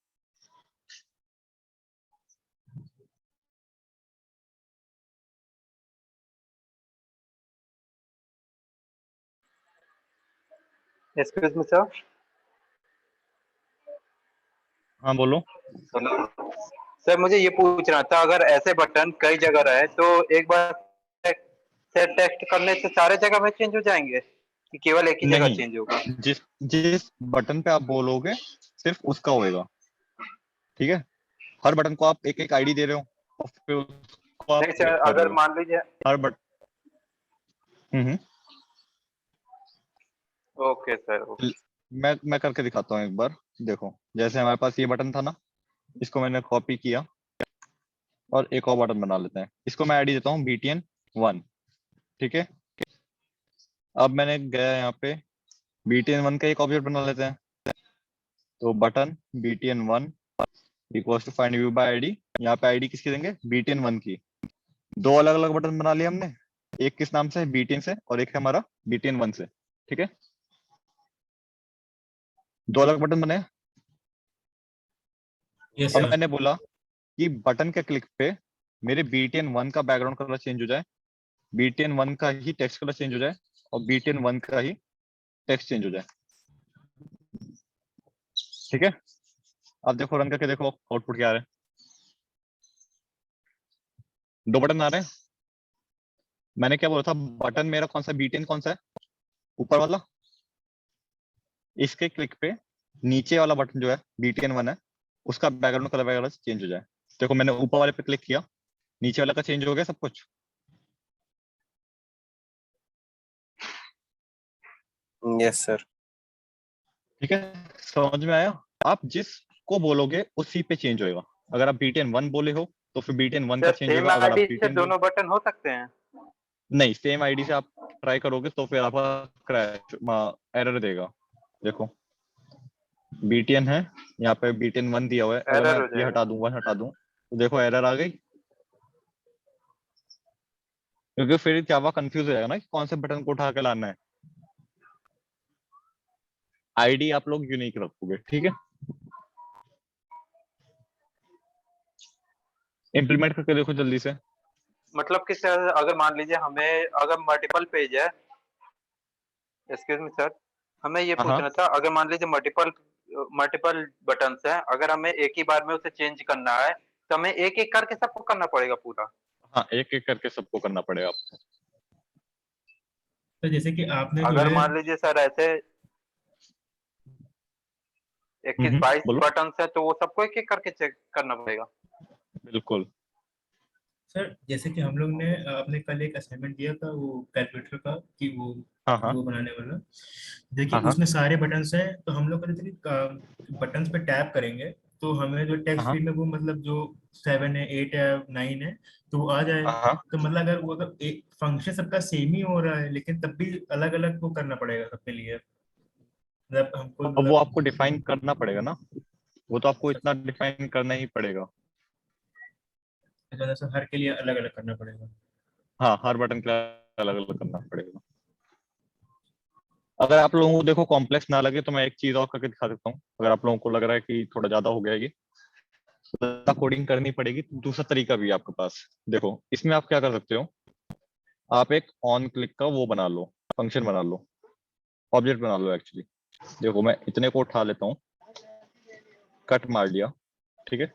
एक्सक्यूज मी सर। हाँ बोलो। सर मुझे ये पूछना था, अगर ऐसे बटन कई जगह रहे तो एक बार सेट टेक्स्ट करने से सारे जगह में चेंज हो जाएंगे कि केवल एक ही जगह नहीं, चेंज होगा? जिस जिस बटन पे आप बोलोगे सिर्फ उसका होएगा। ठीक है, हर बटन को आप एक एक आईडी दे रहे हो और फिर उसको आप नहीं सर, कर रहे अगर हो मान लीजिए। Her but okay sir, okay. मैं करके दिखाता हूँ एक बार। देखो, जैसे हमारे पास ये बटन था ना, इसको मैंने कॉपी किया और एक और बटन बना लेते हैं। इसको मैं आईडी देता हूँ btn1। ठीक है, अब मैंने गया यहाँ पे, btn1 का एक ऑब्जेक्ट बना लेते हैं। तो button btn1 equals to find view by ID. यहाँ पे आईडी किसकी देंगे, btn1 की। दो अलग अलग बटन बना लिए हमने, एक किस नाम से है, btn से, और एक है हमारा btn1 से। ठीक है, दो अलग बटन बने। यस अब सर। मैंने बोला कि बटन के क्लिक पे मेरे btn1 का बैकग्राउंड कलर चेंज हो जाए, btn1 का ही टेक्स्ट कलर चेंज हो जाए और btn1 का ही टेक्स्ट चेंज हो जाए। ठीक है, अब देखो, रन करके देखो आउटपुट क्या आ रहा है। दो बटन आ रहे हैं। मैंने क्या बोला था, बटन मेरा कौन सा, btn कौन सा है, ऊपर वाला। इसके क्लिक पे नीचे वाला बटन जो है btn1 है, उसका बैकग्राउंड कलर वगैरह चेंज हो जाए। देखो मैंने ऊपर वाले पे क्लिक किया, नीचे वाला का चेंज हो गया सब कुछ। Yes sir. ठीक है, समझ में आया। आप जिसको बोलोगे उसी पे चेंज होएगा। अगर आप btn1 बोले हो तो फिर btn1 का सर चेंज सेम होगा। अगर आप आईडी से btn दोनों बटन हो सकते हैं? नहीं, सेम आईडी से आप ट्राई करोगे तो फिर आपका क्रैश एरर देगा। देखो btn है, यहाँ पे btn1 दिया हुआ है। अगर मैं एरर हो ये जाएगा। हटा दूं, 1 हटा दूं, तो देखो एरर आ गई। क्योंकि फिर जावा कंफ्यूज हो जाएगा ना कि कौन से बटन को उठा के लाना है। आईडी आप लोग यूनिक रखोगे। ठीक है, इंप्लीमेंट करके देखो जल्दी से। मतलब कि सर, अगर मान लीजिए हमें अगर मल्टीपल पेज है एक्सक्यूज मी सर, हमें ये हाँ, हाँ। पूछना था, अगर मान लीजिए मल्टीपल मल्टीपल बटन्स हैं, अगर हमें एक ही बार में उसे चेंज करना है तो हमें एक एक करके सबको करना पड़ेगा पूरा? हाँ, एक एक करके सबको करना पड़ेगा आपको। तो जैसे कि आपने जो अगर है मान लीजिए सर ऐसे 21-22 बोलो। बटन्स है तो वो सबको एक एक करके चेक करना पड़ेगा? बिल्कुल। सर, जैसे कि हम लोग ने आपने कल एक असाइनमेंट दिया था वो कैलकुलेटर का, कि हाँ, हाँ। वो बनाने वाला। देखिए हाँ, हाँ। उसमें सारे बटन्स हैं, तो हम लोग बटन्स पे टैप करेंगे तो हमें जो टेक्स्ट हाँ, फील्ड में वो मतलब जो 7 है, 8 है, 9 है, तो वो आ जाए। हाँ, हाँ। तो मतलब अगर वो अगर एक फंक्शन सबका सेम ही हो रहा है लेकिन तब भी अलग अलग वो करना पड़ेगा सबके लिए, मतलब हमको अब वो मतलब। आपको डिफाइन करना पड़ेगा ना, वो तो आपको इतना डिफाइन करना ही पड़ेगा। मतलब हर के लिए अलग अलग करना पड़ेगा। हाँ, हर बटन के अलग अलग करना पड़ेगा। अगर आप लोगों को देखो कॉम्प्लेक्स ना लगे तो मैं एक चीज और करके दिखा देता हूँ। अगर आप लोगों को लग रहा है कि थोड़ा ज्यादा हो गया है ये, तो कोडिंग करनी पड़ेगी, तो दूसरा तरीका भी है आपके पास। देखो इसमें आप क्या कर सकते हो, आप एक ऑन क्लिक का वो बना लो, फंक्शन बना लो, ऑब्जेक्ट बना लो एक्चुअली। देखो मैं इतने को उठा लेता हूँ, कट मार दिया, ठीक है,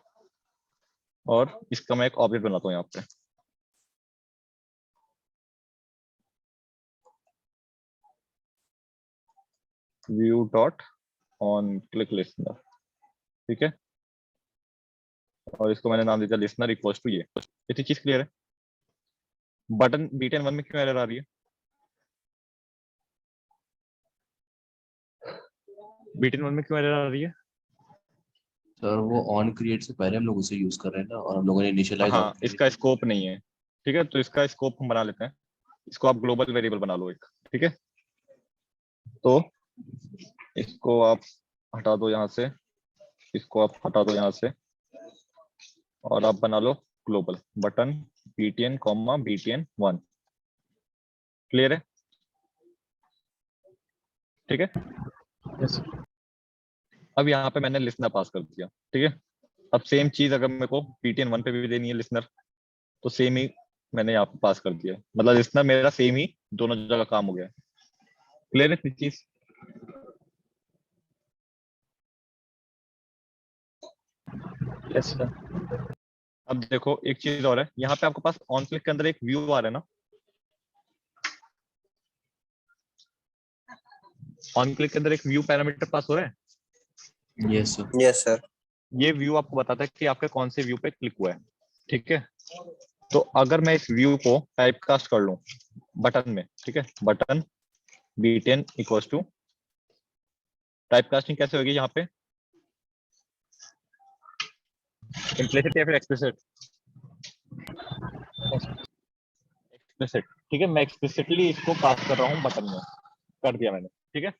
और इसका मैं एक ऑब्जेक्ट बनाता हूँ यहाँ पे। View dot on click listener, ठीक है, और इसको मैंने नाम दिया लिसनर इक्वल्स टू ये। इतनी चीज क्लियर है? बटन BTN1 में क्यों एरर आ रही है? BTN1 में क्यों एरर आ रही है? सर वो ऑन क्रिएट से पहले हम लोग उसे यूज कर रहे हैं ना, और हम लोगों ने इनिशियलाइज ऑन हाँ, इसका क्रिएट। स्कोप नहीं है, ठीक है, तो इसका स्कोप हम बना लेते हैं। इसको आप ग्लोबल वेरिएबल बना लो एक, ठीक है। तो इसको आप हटा दो यहाँ से, इसको आप हटा दो यहाँ से, और आप बना लो global button BTN comma BTN1। Clear है? ठीक है। यस। अब यहाँ पे मैंने लिसनर पास कर दिया, ठीक है। अब सेम चीज अगर मेरे को BTN1 पे भी देनी है लिसनर, तो सेम ही मैंने यहाँ पे पास कर दिया, मतलब लिसनर मेरा सेम ही दोनों जगह काम हो गया। क्लियर है चीज? Yes sir. अब देखो एक चीज और है, यहाँ पे आपके पास ऑन क्लिक के अंदर एक व्यू आ रहा है ना, ऑन क्लिक के अंदर एक व्यू पैरामीटर पास हो रहा है। Yes sir. Yes sir. ये व्यू आपको बताता है कि आपके कौन से व्यू पे क्लिक हुआ है, ठीक है। तो अगर मैं इस व्यू को टाइप कास्ट कर लूं बटन में, ठीक है, button BTN equals to, type casting कैसे होगी यहाँ पे, इम्प्लिसिट या फिर एक्सप्लिसिट? एक्सप्लिसिट, ठीक है। मैं एक्सप्लिसिटली इसको कास्ट कर रहा हूँ बटन में, कर दिया मैंने, ठीक है।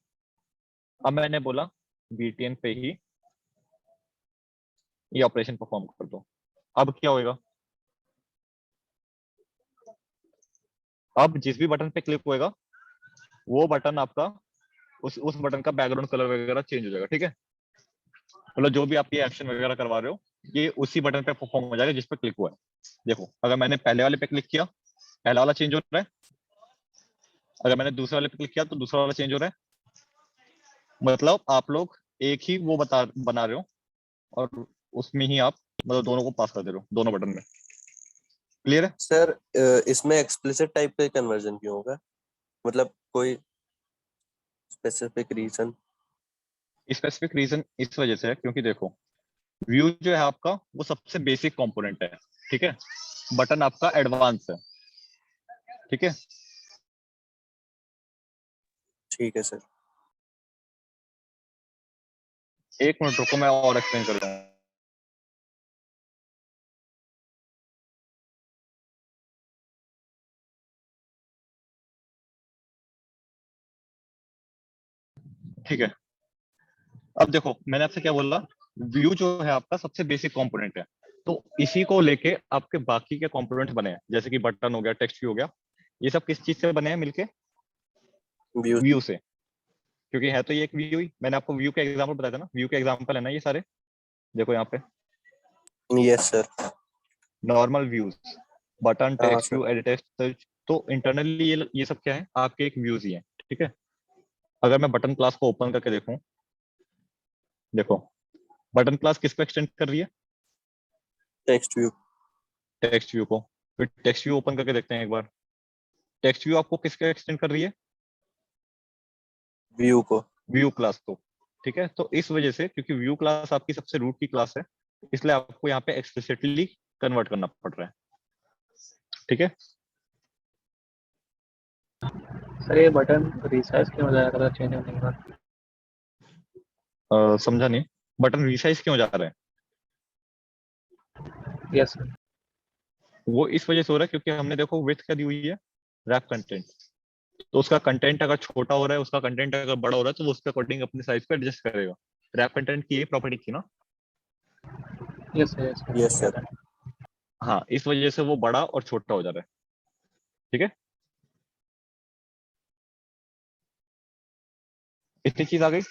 अब मैंने बोला BTN पे ही ये ऑपरेशन परफॉर्म कर दो। अब क्या होगा, अब जिस भी बटन पे क्लिक होएगा वो बटन आपका, उस बटन का बैकग्राउंड कलर वगैरह चेंज हो जाएगा, ठीक है। मतलब जो भी आप ये एक्शन वगैरह करवा रहे हो, ये उसी बटन पे परफॉर्म हो जाएगा जिस पे क्लिक हुआ है। देखो अगर मैंने पहले वाले पे क्लिक किया, पहला वाला चेंज हो रहा है, अगर मैंने दूसरे वाले पे क्लिक किया तो दूसरा वाला चेंज हो रहा है। मतलब आप लोग एक ही वो बना रहे हो, और उसमें ही आप मतलब दोनों को पास कर दे रहे हो, दोनों बटन में। क्लियर है? सर इसमें एक्सप्लिसिट टाइप पे कन्वर्जन क्यों होगा, मतलब कोई स्पेसिफिक रीजन? स्पेसिफिक रीजन इस वजह से है क्योंकि देखो व्यू जो है आपका वो सबसे बेसिक कंपोनेंट है, ठीक है। बटन आपका एडवांस है, ठीक है। ठीक है सर। एक मिनट रुको, मैं और एक्सप्लेन कर रहा हूँ। ठीक है। अब देखो मैंने आपसे क्या बोला, व्यू जो है आपका सबसे बेसिक कंपोनेंट है, तो इसी को लेके आपके बाकी के कंपोनेंट बने हैं, जैसे कि बटन हो गया, टेक्स्ट व्यू हो गया, ये सब किस चीज से बने हैं मिलके? व्यू। व्यू से। क्योंकि है तो ये एक व्यू ही, मैंने आपको व्यू के एग्जांपल बताया था ना, व्यू के एग्जांपल है ना ये सारे। देखो यहाँ पे yes sir. Normal views, button, हाँ text sir. View, edit text search, तो इंटरनली ये सब क्या है, आपके एक व्यूज ही है, ठीक है। अगर मैं बटन क्लास को ओपन करके देखूं, देखो बटन क्लास किसको एक्सटेंड कर रही है? Text view. टेक्स्ट व्यू को। फिर टेक्स्ट व्यू ओपन करके देखते हैं एक बार। टेक्स्ट व्यू आपको किसको एक्सटेंड कर रही है? व्यू को। व्यू क्लास को। ठीक है, तो इस वजह से, क्योंकि व्यू क्लास आपकी सबसे रूट की क्लास है, इसलिए आपको यहाँ पे एक्सप्लिसिटली कन्वर्ट करना पड़ रहा है। ठीक है, सर ये बटन रिसाइज क्यों हो जाएगा चेंज होने के बाद? समझा नहीं। बटन रिसाइज क्यों जा रहा है? Yes sir. वो इस वजह से हो रहा है क्योंकि हमने देखो विड्थ क्या दी हुई है, रैप कंटेंट। तो उसका कंटेंट अगर छोटा हो रहा है, उसका कंटेंट अगर बड़ा हो रहा है, तो वो उसके अकॉर्डिंग अपने साइज पे एडजस्ट करेगा। रैप कंटेंट की ये प्रॉपर्टी थी ना। Yes sir, yes sir. Yes sir. हाँ, इस वजह से वो बड़ा और छोटा हो जा रहा है। ठीक है, इतनी चीज आ गई।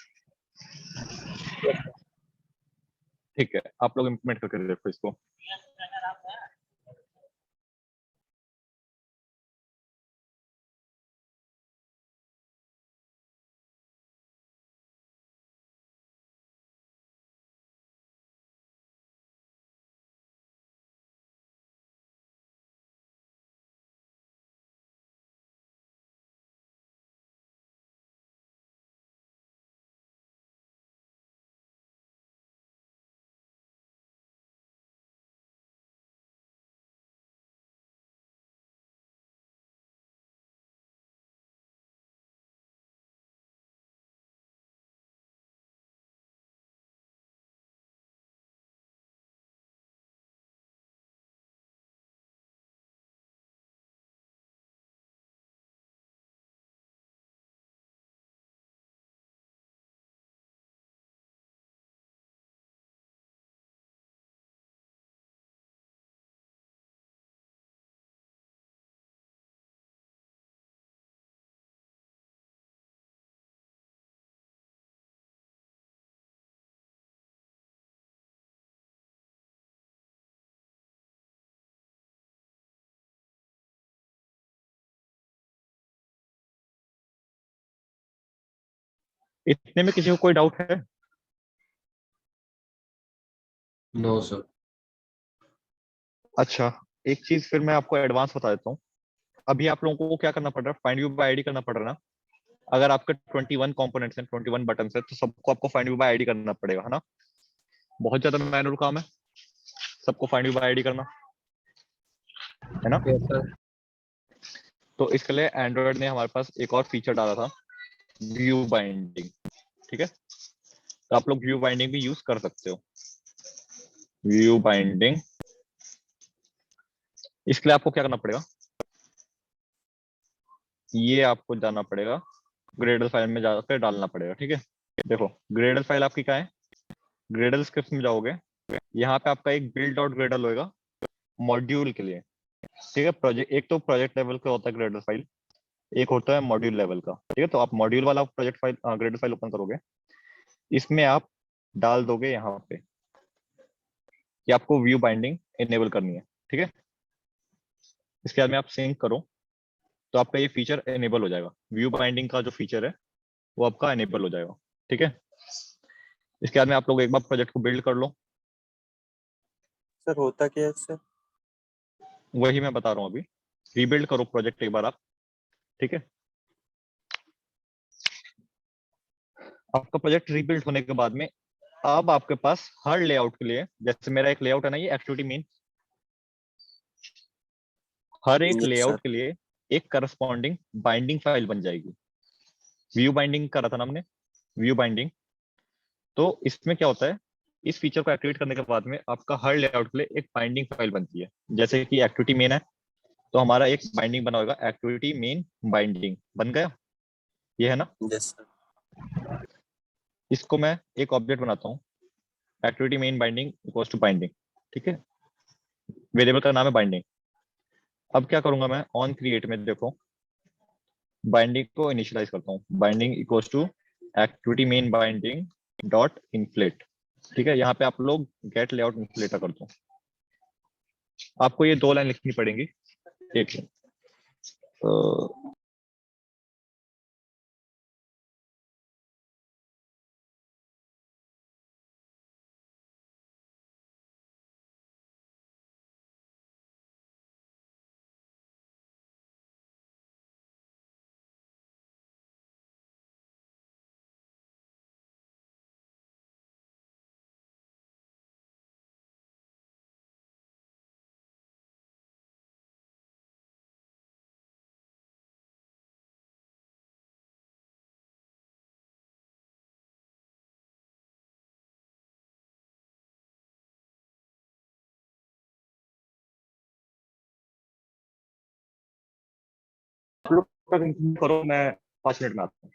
ठीक है, आप लोग इम्प्लीमेंट करके देखो इसको। इतने में किसी को कोई डाउट है? No sir. अच्छा, एक चीज फिर मैं आपको एडवांस बता देता हूँ। अभी आप लोगों को क्या करना पड़ रहा है? फाइंड व्यू बाय आईडी करना पड़ रहा है ना। अगर आपके 21 कंपोनेंट्स हैं, 21 बटन है, तो सबको आपको फाइंड व्यू बाय आईडी करना पड़ेगा, है ना। बहुत ज्यादा मैनुअल काम है सबको फाइंड व्यू बाय आईडी करना, है ना। Yes sir. तो इसके लिए एंड्रॉयड ने हमारे पास एक और फीचर डाला था, व्यू बाइंडिंग। ठीक है, तो आप लोग व्यू बाइंडिंग भी यूज कर सकते हो। व्यू बाइंडिंग, इसके लिए आपको क्या करना पड़ेगा? ये आपको जाना पड़ेगा, ग्रेडल फाइल में जाकर डालना पड़ेगा। ठीक है, देखो ग्रेडल फाइल आपकी क्या है, ग्रेडल स्क्रिप्ट में जाओगे, यहाँ पे आपका एक बिल्ड डॉट ग्रेडल होएगा मॉड्यूल के लिए। ठीक है, प्रोजेक्ट, एक तो प्रोजेक्ट लेवल का होता है ग्रेडल फाइल, एक होता है मॉड्यूल लेवल का। ठीक है, तो आप मॉड्यूल वाला project file, Gradle file open करोगे, इसमें आप डाल दोगे यहाँ पे कि आपको व्यू बाइंडिंग इनेबल करनी है। ठीक है, इसके बाद में आप सिंक करो, तो आपका ये फीचर इनेबल हो जाएगा। व्यू बाइंडिंग का जो फीचर है वो आपका इनेबल हो जाएगा। ठीक है, इसके बाद में आप लोग एक बार प्रोजेक्ट को बिल्ड कर लो। सर होता क्या है इससे? वही मैं बता रहा हूँ अभी। रीबिल्ड करो प्रोजेक्ट एक बार आप। ठीक है, आपका प्रोजेक्ट रीबिल्ड होने के बाद में अब आपके पास हर लेआउट के लिए, जैसे मेरा एक लेआउट है ना, ये एक्टिविटी मेन, हर एक यस लेआउट सर। के लिए एक करस्पॉन्डिंग बाइंडिंग फाइल बन जाएगी। व्यू बाइंडिंग करा था ना हमने, व्यू बाइंडिंग। तो इसमें क्या होता है, इस फीचर को एक्टिवेट करने के बाद में आपका हर लेआउट के लिए एक बाइंडिंग फाइल बनती है। जैसे कि एक्टिविटी मेन है, तो हमारा एक बाइंडिंग बना होगा, एक्टिविटी मेन बाइंडिंग बन गया, ये है ना। Yes sir. इसको मैं एक ऑब्जेक्ट बनाता हूँ, activity main binding equals to binding. ठीक है, वेरिएबल का नाम है बाइंडिंग। अब क्या करूंगा मैं, ऑन क्रिएट में देखो बाइंडिंग को इनिशियलाइज करता हूँ, binding equals to activity main binding dot inflate. ठीक है, यहाँ पे आप लोग गेट लेआउट इन्फ्लेटर कर दो। आपको ये 2 लाइन लिखनी पड़ेंगी। एक लोग करो, मैं 5 मिनट में आता हूँ।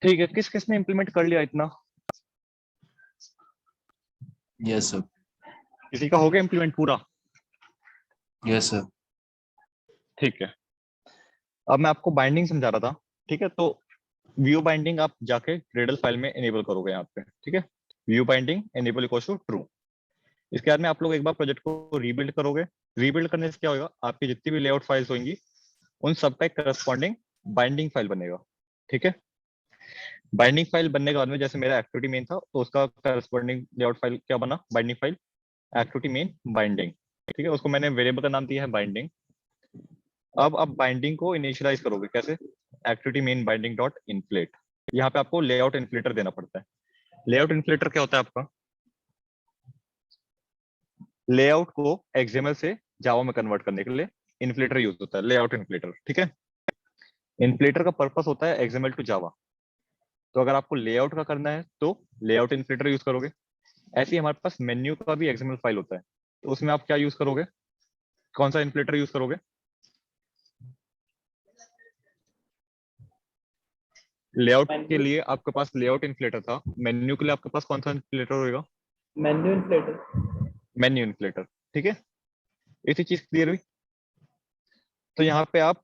ठीक है, किस किस ने इम्प्लीमेंट कर लिया इतना? Yes sir. किसी का हो गया इम्प्लीमेंट पूरा? Yes sir. ठीक है, अब मैं आपको बाइंडिंग समझा रहा था। ठीक है, तो व्यू बाइंडिंग आप जाके ग्रेडल फाइल में इनेबल करोगे यहाँ पे। ठीक है, view binding enable equals to true. इसके बाद में आप लोग एक बार प्रोजेक्ट को रीबिल्ड करोगे। रीबिल्ड करने से क्या होगा, आपकी जितनी भी लेआउट फाइल्स होंगी उन सबका एक करस्पॉन्डिंग बाइंडिंग फाइल बनेगा। ठीक है, बाइंडिंग फाइल बनने के बाद में जैसे मेरा एक्टिविटी मेन था तो उसका करस्पॉन्डिंग लेआउट फाइल क्या बना, binding file activity main binding. ठीक है, उसको मैंने वेरिएबल का नाम दिया है बाइंडिंग। अब आप बाइंडिंग को इनिशियलाइज करोगे कैसे, activity main binding dot inflate. यहाँ पे आपको लेआउट इन्फ्लेटर देना पड़ता है। लेआउट इन्फ्लेटर क्या होता है आपका, लेआउट को एक्सएमएल से जावा में कन्वर्ट करने के लिए इन्फ्लेटर यूज होता है, लेआउट इन्फ्लेटर। ठीक है, इन्फ्लेटर का पर्पस होता है एक्सएमएल टू जावा। तो अगर आपको लेआउट का करना है तो लेआउट इन्फ्लेटर यूज करोगे। ऐसे ही हमारे पास मेन्यू का भी एक्सएमएल फाइल होता है, तो उसमें आप क्या यूज करोगे, कौन सा इन्फ्लेटर यूज करोगे? लेआउट के लिए आपके पास लेआउट इन्फ्लेटर था, मेन्यू के लिए आपके पास कौन सा इन्फ्लेटर होगा? Menu inflator. Menu inflator. ठीक है, इसी चीज क्लियर हुई? तो यहाँ पे आप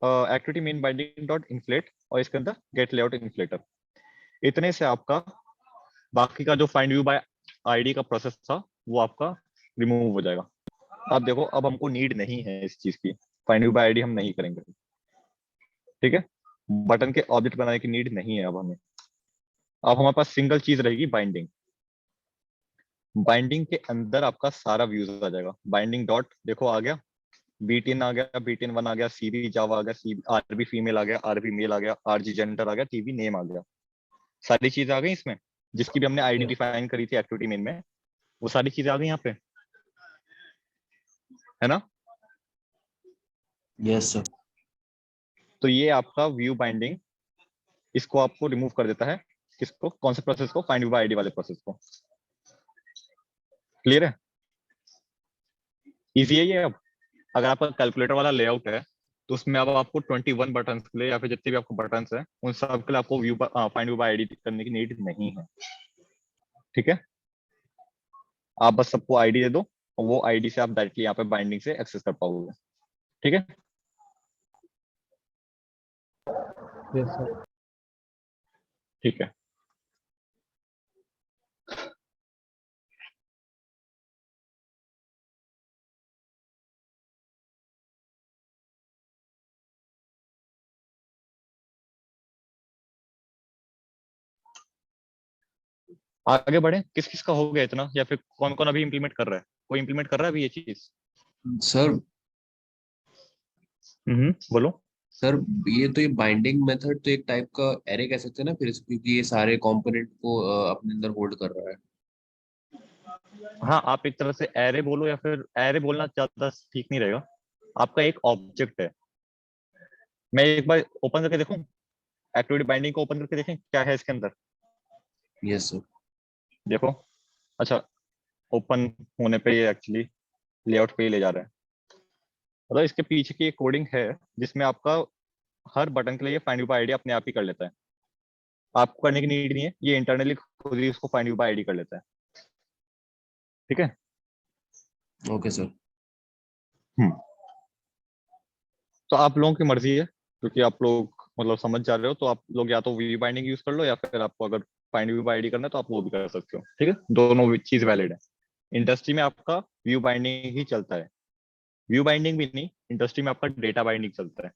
activity main binding dot inflate और इसके अंदर गेट लेआउट इन्फ्लेटर, इतने से आपका बाकी का जो फाइंड व्यू बाय आईडी का प्रोसेस था वो आपका रिमूव हो जाएगा। अब देखो, अब हमको नीड नहीं है इस चीज की, फाइंड व्यू बाय आईडी हम नहीं करेंगे। ठीक है, बटन के ऑब्जेक्ट बनाने की नीड नहीं है अब हमें। अब हमारे पास सिंगल चीज रहेगी बाइंडिंग। बाइंडिंग के अंदर आपका सारा व्यूज आ जाएगा। बाइंडिंग डॉट देखो आ गया, बीटीएन आ गया, बीटीएन वन आ गया, सीबी जावा आ गया, सी आरबी फीमेल आ गया, आरबी मेल आ गया, आरजी जेंडर आ गया, टीबी नेम आ गया। सारी चीजें आ गई इसमें, जिसकी भी हमने आईडी डिफाइन करी थी एक्टिविटी मेन में, वो सारी चीजें आ गई यहाँ पे, है ना? Yes sir. तो ये आपका व्यू बाइंडिंग इसको आपको रिमूव कर देता है। किसको, कौन से प्रोसेस को, फाइंड व्यू बाय आईडी वाले प्रोसेस को। क्लियर है? इजी है ये। अब अगर आपका कैलकुलेटर वाला लेआउट है तो उसमें अब आपको 21 बटन के लिए या फिर जितने भी आपको बटन है उन सब के लिए आपको view find view by ID करने की नीड नहीं है। ठीक है, आप बस सबको आईडी दे दो और वो आईडी से आप डायरेक्टली यहाँ पे बाइंडिंग से एक्सेस कर पाओगे। ठीक है, यस सर। ठीक है। आगे बढ़े, किस किस का हो गया इतना, या फिर कौन कौन अभी इम्प्लीमेंट कर रहा है? कोई इम्प्लीमेंट कर रहा है अभी ये चीज? सर बोलो। सर ये बाइंडिंग मेथड तो एक टाइप का एरे कह सकते हैं ना फिर क्योंकि ये सारे कंपोनेंट को अपने अंदर होल्ड कर रहा है। हाँ, आप एक तरह से एरे बोलो, या फिर एरे बोलना ज्यादा ठीक नहीं रहेगा। आपका एक ऑब्जेक्ट है। मैं एक बार ओपन करके देखूं, एक्टिविटी बाइंडिंग को ओपन करके देखें क्या है इसके अंदर। Yes sir. देखो। अच्छा, ओपन होने पे ये एक्चुअली लेआउट पे ही ले जा रहा है। मतलब इसके पीछे की एक कोडिंग है जिसमें आपका हर बटन के लिए फाइंड यू बाय आईडी अपने आप ही कर लेता है। आपको करने की नीड नहीं है, ये इंटरनली खुद ही उसको फाइंड यू बाय आईडी कर लेता है। ठीक है। Okay sir. हम्म तो आप लोगों की मर्जी है, क्योंकि आप लोग मतलब समझ जा रहे हो, तो आप लोग या तो व्यू बाइंडिंग यूज कर लो, या फिर आपको अगर फाइंड व्यू बाय आईडी करना है तो आप वो भी कर सकते हो। ठीक है, दोनों चीज वैलिड है। इंडस्ट्री में आपका व्यू बाइंडिंग ही चलता है। व्यू बाइंडिंग भी नहीं, इंडस्ट्री में आपका डेटा बाइंडिंग चलता है।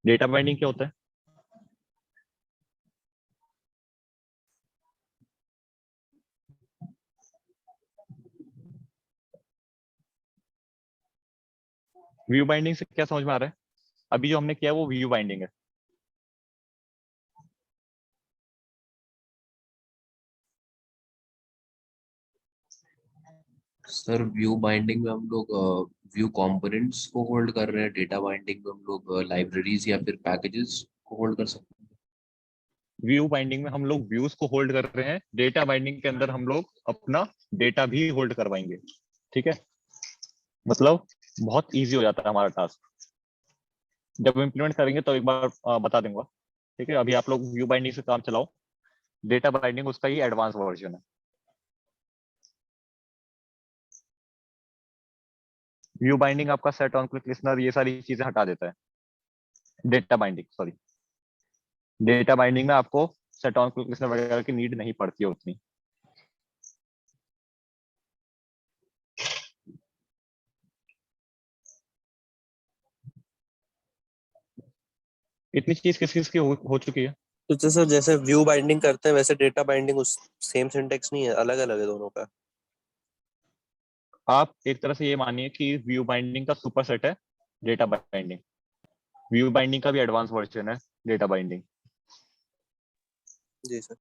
डेटा बाइंडिंग क्या होता है? व्यू बाइंडिंग से क्या समझ में आ रहा है? अभी जो हमने किया है वो व्यू बाइंडिंग है। सर व्यू बाइंडिंग में हम लोग व्यू कंपोनेंट्स को होल्ड कर रहे हैं, डेटा बाइंडिंग में हम लोग लाइब्रेरीज या फिर पैकेजेस को होल्ड कर सकते हैं। व्यू बाइंडिंग में हम लोग व्यूज को होल्ड कर रहे हैं, डेटा बाइंडिंग के अंदर हम लोग अपना डेटा भी होल्ड करवाएंगे। ठीक है, मतलब बहुत इजी हो जाता है हमारा टास्क। जब इम्प्लीमेंट करेंगे तो एक बार बता दूंगा। ठीक है, अभी आप लोग व्यू बाइंडिंग से काम चलाओ। डेटा बाइंडिंग उसका ही एडवांस वर्जन है। व्यू बाइंडिंग आपका सेट ऑन क्लिक लिस्नर ये सारी चीजें हटा देता है। Data binding, sorry, data binding में आपको सेट ऑन क्लिक लिस्नर वगैरह की नीड नहीं पड़ती है उतनी। इतनी चीज किस किस की हो चुकी है? तो जैसे जैसे व्यू बाइंडिंग करते हैं वैसे डेटा बाइंडिंग उस सेम सिंटेक्स नहीं है, अलग अलग है दोनों का। आप एक तरह से ये मानिए कि व्यू बाइंडिंग का सुपर सेट है डेटा बाइंडिंग। व्यू बाइंडिंग का भी एडवांस वर्जन है डेटा बाइंडिंग। जी सर।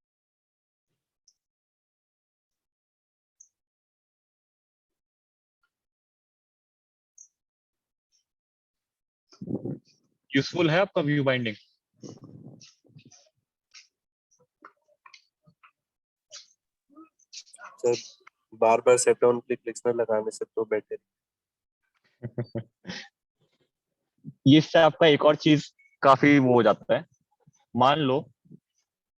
यूजफुल है आपका view binding? Sir bar bar set on click listener लगाने से तो बेटर। ये इससे आपका एक और चीज काफी वो हो जाता है। मान लो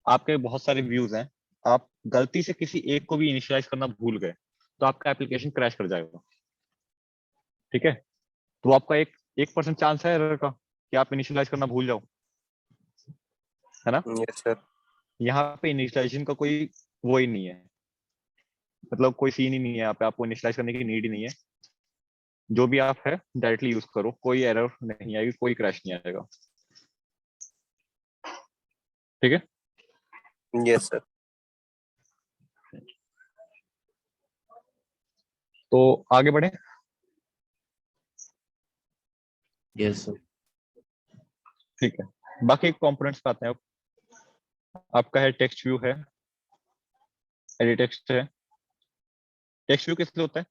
आपके बहुत सारे व्यूज हैं, आप गलती से किसी एक को भी इनिशियलाइज करना भूल गए, तो आपका एप्लीकेशन क्रैश कर जाएगा। ठीक है, तो आपका एक 1% चांस है एरर का कि आप इनिशियलाइज करना भूल जाओ, है ना? Yes sir. यहाँ पे इनिशियलाइजेशन का कोई वो ही नहीं है, मतलब कोई सीन ही नहीं है यहाँ पे, आपको इनिशियलाइज करने की नीड ही नहीं है। जो भी आप है डायरेक्टली यूज करो, कोई एरर नहीं आएगी, कोई क्रैश नहीं आएगा। ठीक है। Yes sir. तो आगे बढ़े। Yes sir. ठीक है, बाकी कंपोनेंट्स पे आते हैं। आपका है टेक्स्ट व्यू है, एडिट टेक्स्ट है। टेक्स्ट व्यू किस लिए होता है?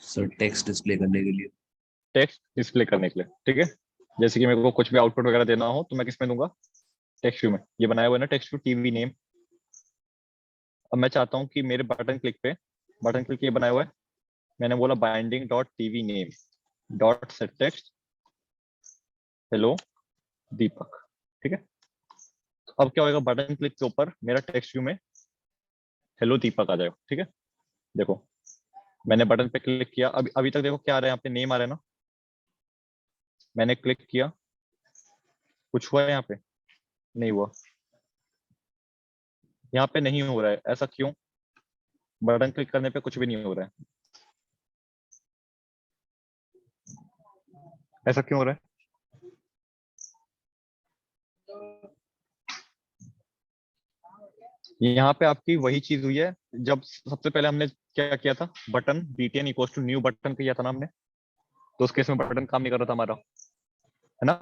सर टेक्स्ट डिस्प्ले करने के लिए। टेक्स्ट डिस्प्ले करने के लिए। ठीक है, जैसे कि मेरे को कुछ भी आउटपुट वगैरह देना हो तो मैं किस में दूंगा? टेक्स्ट व्यू में। ये बनाया हुआ है ना टेक्स्ट व्यू, टीवी नेम। अब मैं चाहता हूँ कि मेरे बटन क्लिक ये बनाया हुआ है, मैंने बोला binding dot TV name dot set text hello Deepak. ठीक है, तो अब क्या होगा, बटन क्लिक के ऊपर मेरा टेक्स्ट व्यू में हेलो दीपक आ जाएगा। ठीक है, देखो मैंने बटन पे क्लिक किया, अभी अभी तक देखो क्या आ रहा है, यहाँ पे नेम आ रहा है ना। मैंने क्लिक किया, कुछ हुआ है यहाँ पे? नहीं हुआ। यहाँ पे नहीं हो रहा है, ऐसा क्यों? बटन क्लिक करने पे कुछ भी नहीं हो रहा है, ऐसा क्यों हो रहा है? यहाँ पे आपकी वही चीज हुई है जब सबसे पहले हमने क्या किया था, button btn equals to new button किया था ना हमने, तो उस केस में बटन काम नहीं कर रहा था हमारा, है ना,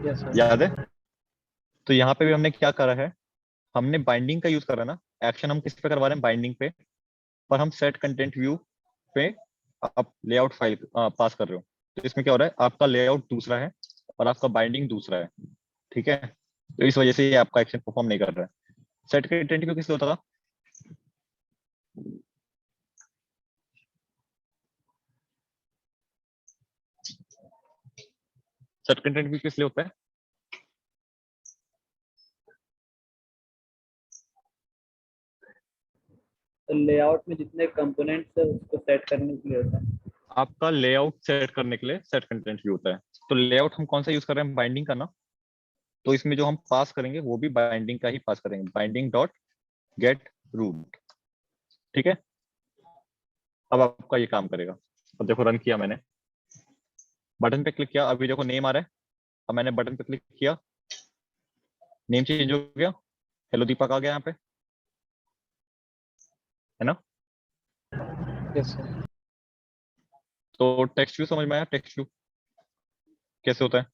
यस सर। याद है। तो यहाँ पे भी हमने क्या करा है, हमने बाइंडिंग का यूज करा ना, एक्शन हम किस पे करवा रहे हैं, बाइंडिंग पे, पर हम सेट कंटेंट व्यू पे आप लेआउट फाइल पास कर रहे हो, तो इसमें क्या हो रहा है, आपका लेआउट दूसरा है और आपका बाइंडिंग दूसरा है, ठीक है। तो इस वजह से ये आपका एक्शन परफॉर्म नहीं कर रहा है। सेट कंटेंट व्यू किस लिए होता था, सेट कंटेंट व्यू किस लिए होता है, तो लेआउट में जितने कंपोनेंट्स है उसको सेट करने के लिए होता है। आपका लेआउट सेट करने के लिए सेट कंटेंट व्यू होता है। तो लेआउट हम कौन सा यूज कर रहे हैं, बाइंडिंग का ना, तो इसमें जो हम पास करेंगे वो भी बाइंडिंग का ही पास करेंगे, बाइंडिंग डॉट गेट रूट, ठीक है। अब आपका ये काम करेगा। अब देखो रन किया मैंने, बटन पे क्लिक किया, अभी देखो नेम आ रहा है, अब मैंने बटन पे क्लिक किया, नेम चेंज हो गया, हेलो दीपक आ गया यहाँ पे, है ना। Yes sir. तो टेक्स्ट व्यू समझ में आया, टेक्स्ट व्यू कैसे होता है,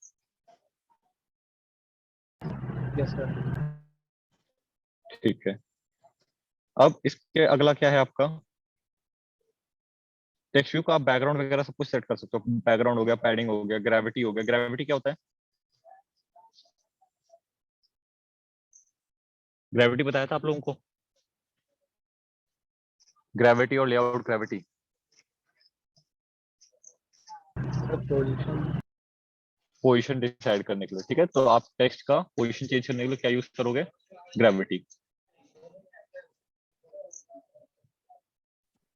यस सर। ठीक है। अब इसके अगला क्या है आपका, टेक्स्ट व्यू का आप बैकग्राउंड वगैरह सब कुछ सेट कर सकते हो, बैकग्राउंड हो गया, पैडिंग हो गया, ग्रेविटी हो गया। ग्रेविटी क्या होता है, ग्रेविटी बताया था आप लोगों को, ग्रेविटी और layout gravity, sir position. Position decide करने के लिए, ठीक है। तो आप टेक्स्ट का पोजीशन चेंज करने के लिए क्या यूज करोगे, ग्रेविटी।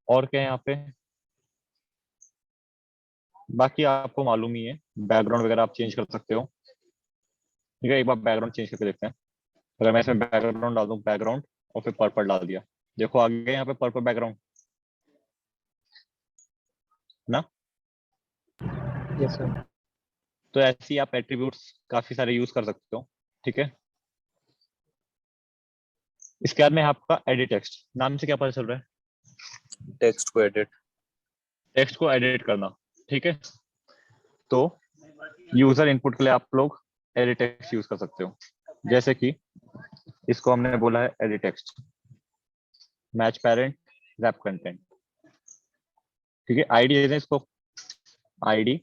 और क्या है यहाँ पे, बाकी आपको मालूम ही है, बैकग्राउंड वगैरह आप चेंज कर सकते हो, ठीक है। एक बार बैकग्राउंड चेंज करके देखते हैं, अगर मैं इसमें बैकग्राउंड डाल दूं, बैकग्राउंड और फिर पर्पल डाल दिया, देखो आ गया यहाँ पे पर्पल बैकग्राउंड ना। Yes sir. तो ऐसे ही आप एट्रीब्यूट्स काफी सारे यूज कर सकते हो, ठीक है। इसके बाद में आपका एडिट टेक्स्ट, नाम से क्या पता चल रहा है, टेक्स्ट को एडिट। टेक्स्ट को एडिट करना, ठीक है। तो यूजर इनपुट के लिए आप लोग एडिट टेक्स्ट यूज कर सकते हो, जैसे कि इसको हमने बोला है edit text, match parent, wrap content, ठीक है। आईडी दे दें इसको, आईडी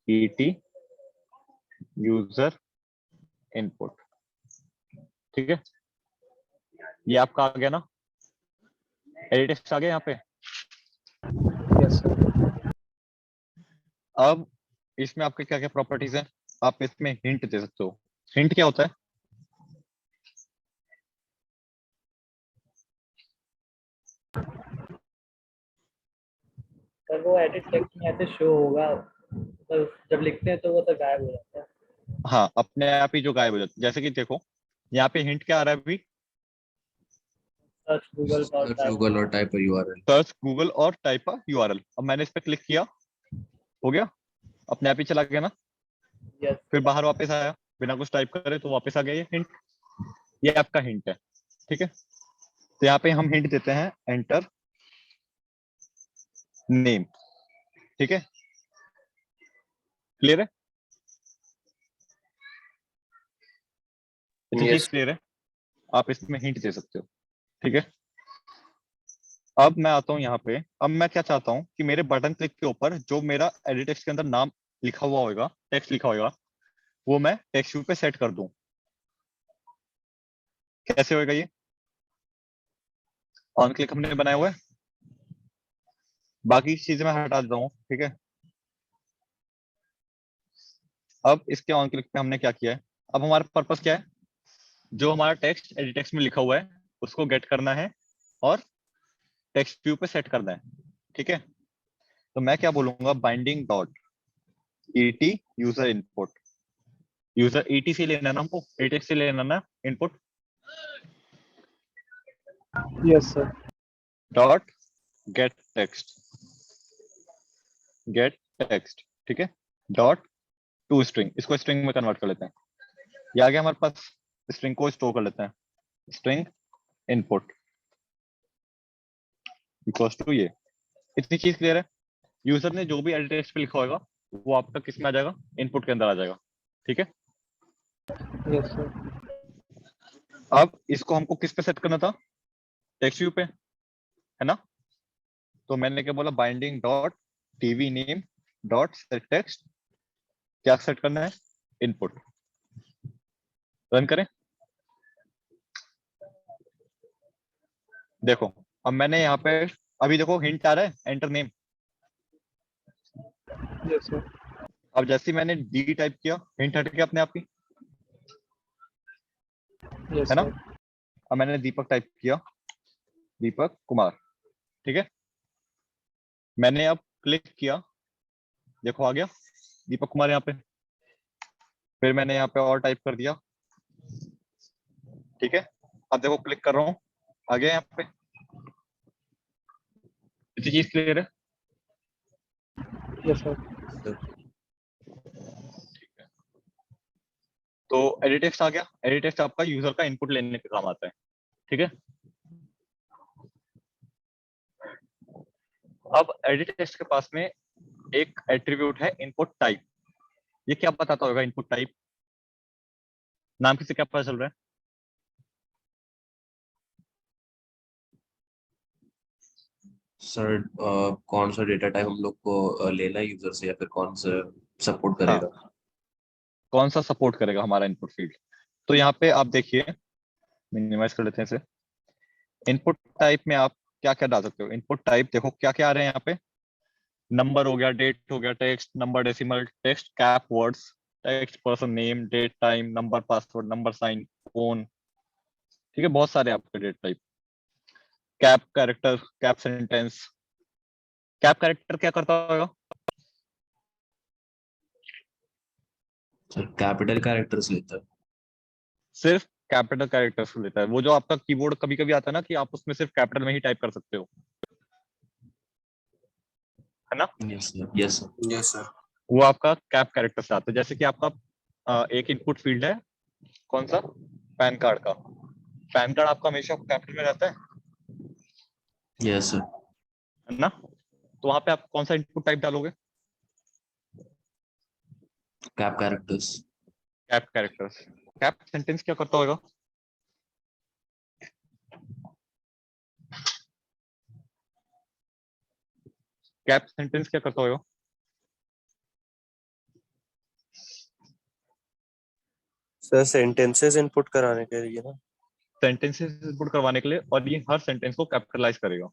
ईटी यूजर इनपुट, ठीक है। ये आपका आ गया ना, एडिट टेक्स्ट आ गया यहाँ पे। Yes sir. अब इसमें आपके क्या क्या प्रॉपर्टीज हैं, आप इसमें हिंट दे सकते हो। हिंट क्या होता है, सर वो एडिट टेक्स्ट में ऐसे शो होगा, तो जब लिखते हैं तो वो तो गायब हो जाता है। हाँ अपने आप ही जो गायब हो जाता है, जैसे कि देखो यहाँ पे हिंट क्या आ रहा है अभी, सर्च गूगल पर सर्च गूगल और टाइप यूआरएल। सर्च गूगल और टाइप यूआरएल। अब मैंने इस पे क्लिक किया, हो गया, अपने आप ही चला गया ना, यस। फिर बाहर वापस आया, बिना कुछ टाइप करे तो वापस आ गया ये हिंट, ये आपका हिंट है, ठीक है। तो यहाँ पे हम हिंट देते हैं एंटर नेम, ठीक है, क्लियर है, इतना चीज यस। क्लियर है, आप इसमें हिंट दे सकते हो, ठीक है। अब मैं आता हूँ यहाँ पे, अब मैं क्या चाहता हूँ कि मेरे बटन क्लिक के ऊपर जो मेरा एडिट टेक्स्ट के अंदर नाम लिखा हुआ होगा, टेक्स्ट लिखा होगा, वो मैं टेक्स्ट व्यू पे सेट कर दूं। कैसे होएगा ये, ऑन क्लिक हमने बनाया हुआ है, बाकी चीजें मैं हटा देता हूँ, ठीक है। अब इसके ऑन क्लिक पे हमने क्या किया है, अब हमारा पर्पस क्या है, जो हमारा टेक्स्ट एडिट टेक्स्ट में लिखा हुआ है उसको गेट करना है और टेक्स्ट व्यू पे सेट करना है, ठीक है। तो मैं क्या बोलूंगा, binding dot ET user input, user ET से लेना ना हमको, एटेक्स से लेना ना input, yes sir. Dot gate text, gate text, ठीक है, डॉट टू स्ट्रिंग, इसको स्ट्रिंग में कन्वर्ट कर लेते हैं, ये आ गया हमारे पास। स्ट्रिंग को स्टोर कर लेते हैं, स्ट्रिंग इनपुट इक्वल्स टू ये। इतनी चीज क्लियर है। यूजर ने जो भी एडिट टेक्स्ट पे लिखा होगा वो आपका किस में आ जाएगा, इनपुट के अंदर आ जाएगा। ठीक है, यस सर। अब इसको हमको किस पे सेट करना था, टेक्स्ट व्यू पे, है ना। तो मैंने क्या बोला, binding dot TV name dot set text, क्या सेट करना है, इनपुट। रन करें, देखो अब मैंने यहाँ पे, अभी देखो हिंट आ रहा है एंटर नेम। Yes sir. अब जैसे ही मैंने डी टाइप किया, हिंट हट गया अपने आप ही, यस है ना। सर। अब मैंने दीपक टाइप किया, दीपक कुमार, ठीक है। मैंने अब क्लिक किया, देखो आ गया दीपक कुमार यहाँ पे। फिर मैंने यहाँ पे और टाइप कर दिया, ठीक है। अब देखो क्लिक कर रहा हूँ, आ गया यहाँ पे। इतनी चीज क्लियर है। Yes sir. तो एडिट टेक्स्ट आ गया। एडिट टेक्स्ट आपका यूजर का इनपुट लेने के काम आता है, ठीक है। अब एडिट टेक्स्ट के पास में एक एट्रीब्यूट है इनपुट टाइप। ये क्या बताता होगा इनपुट टाइप, नाम किसे क्या पता चल रहा है। सर कौन सा डेटा टाइप हम लोग को लेना है यूजर से, या फिर कौन सा सपोर्ट करेगा? कौन सा सपोर्ट करेगा हमारा इनपुट फील्ड। तो यहाँ पे आप देखिए, मिनिमाइज कर लेते हैं इसे। इनपुट टाइप में आप क्या क्या डाल सकते हो। इनपुट टाइप देखो क्या क्या आ रहे हैं यहाँ पे, नंबर हो गया, डेट हो गया, text, number, decimal, text, cap words, text, person name, date time, number, password, number sign, phone, ठीक है। बहुत सारे आपके date type. Cap character, cap sentence. Cap character क्या करता होगा, सर कैपिटल कैरेक्टर्स लेता है। सिर्फ कैपिटल कैरेक्टर्स को लेता है। वो जो आपका कीबोर्ड कभी कभी आता है ना कि आप उसमें सिर्फ कैपिटल में ही टाइप कर सकते हो, है ना। Yes sir, yes sir, yes sir. वो आपका कैप कैरेक्टर से आता है। जैसे कि आपका एक इनपुट फील्ड है, कौन सा, पैन कार्ड का। पैन कार्ड आपका हमेशा कैपिटल में रहता यस सर। है ना। तो वहां पे आप कौन सा इनपुट टाइप डालोगे, cap characters. Cap characters. Cap sentence क्या करता होगा, कैप सेंटेंस क्या करता होगा, सर सेंटेंसेस इनपुट कराने के लिए ना। सेंटेंसेस इनपुट करवाने के लिए, और ये हर सेंटेंस को कैपिटलाइज करेगा,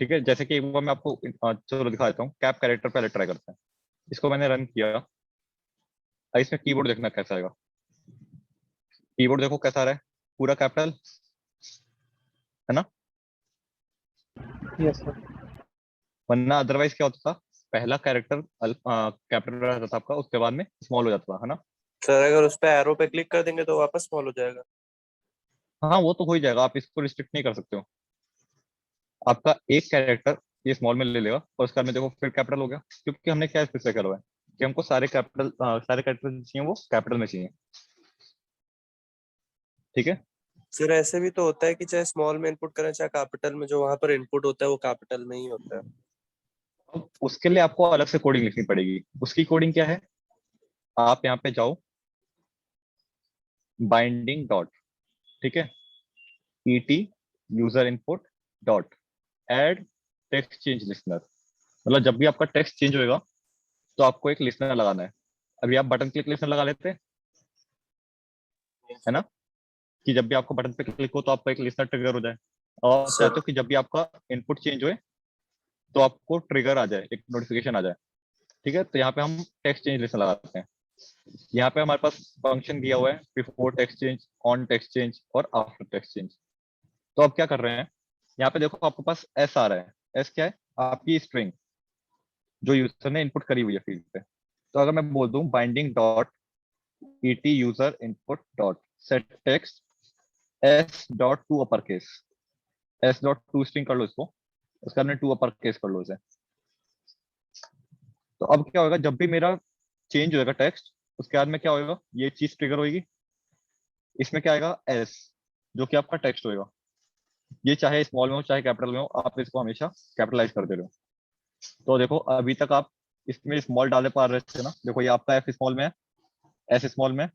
ठीक है। जैसे कि एक बार मैं आपको चलो दिखा देता हूँ। कैप कैरेक्टर पहले ट्राई करते हैं। इसको मैंने रन किया। अब इसमें कीबोर्ड देखना कैसा आएगा। कीबोर्ड देखो कैसा आ रहा है, पूरा कैपिटल, है ना। Yes sir. वरना अदरवाइज क्या होता था, पहला कैरेक्टर कैपिटल रहता था आपका, उसके बाद में स्मॉल हो जाता था, है ना। सर अगर उस पे एरो पे क्लिक कर देंगे तो वापस स्मॉल हो जाएगा। हाँ वो तो हो ही जाएगा, आप इसको रिस्ट्रिक्ट नहीं कर सकते हो। आपका एक कैरेक्टर ये स्मॉल में ले लेगा और उसके बाद में देखो फिर कैपिटल हो गया, क्योंकि हमने क्या स्पेसिफाई करा हुआ है कि हमको सारे कैपिटल सारे कैरेक्टर चाहिए वो कैपिटल में चाहिए, ठीक है। सर ऐसे भी तो होता है कि चाहे स्मॉल में इनपुट करें चाहे कैपिटल में, जो वहां पर इनपुट होता है वो कैपिटल में ही होता है। अब उसके लिए आपको अलग से कोडिंग लिखनी पड़ेगी। उसकी कोडिंग क्या है, आप यहाँ पे जाओ, बाइंडिंग डॉट, ठीक है, ET user input dot add text change listener. मतलब जब भी आपका टेक्स्ट चेंज होएगा तो आपको एक लिसनर लगाना है। अभी आप बटन क्लिक लिसनर लगा लेते हैं, है ना, कि जब भी आपको बटन पे क्लिक हो तो आपका एक लिसनर ट्रिगर हो जाए। और सर चाहते हो कि जब भी आपका इनपुट चेंज होए तो आपको ट्रिगर आ जाए, एक नोटिफिकेशन आ जाए, ठीक है। तो यहाँ पे हम टेक्स्ट चेंज लिसनर लगाते हैं। यहाँ पे हमारे पास फंक्शन दिया हुआ है, before text change, on text change और आफ्टर टेक्स्ट चेंज। तो अब क्या कर रहे हैं, यहाँ पे देखो आपके पास एस आ रहा है। एस क्या है, आपकी स्ट्रिंग जो यूजर ने इनपुट करी हुई है फील्ड पे। तो अगर मैं बोल दूं binding dot ET user input dot set text S dot to upper case, S dot to string कर लो इसको, उसके बाद में टू अपर केस कर लो इसे। तो अब क्या होगा, जब भी मेरा चेंज होएगा टेक्स्ट, उसके बाद में क्या होएगा, ये चीज ट्रिगर होगी, इसमें क्या आएगा, एस, जो कि आपका टेक्स्ट होएगा। ये चाहे स्मॉल में हो चाहे कैपिटल में हो, आप इसको हमेशा कैपिटलाइज करते रहो। तो देखो अभी तक आप इसमें स्मॉल डाले पा रहे थे ना, देखो ये आपका एफ स्मॉल में है, एस स्मॉल में है।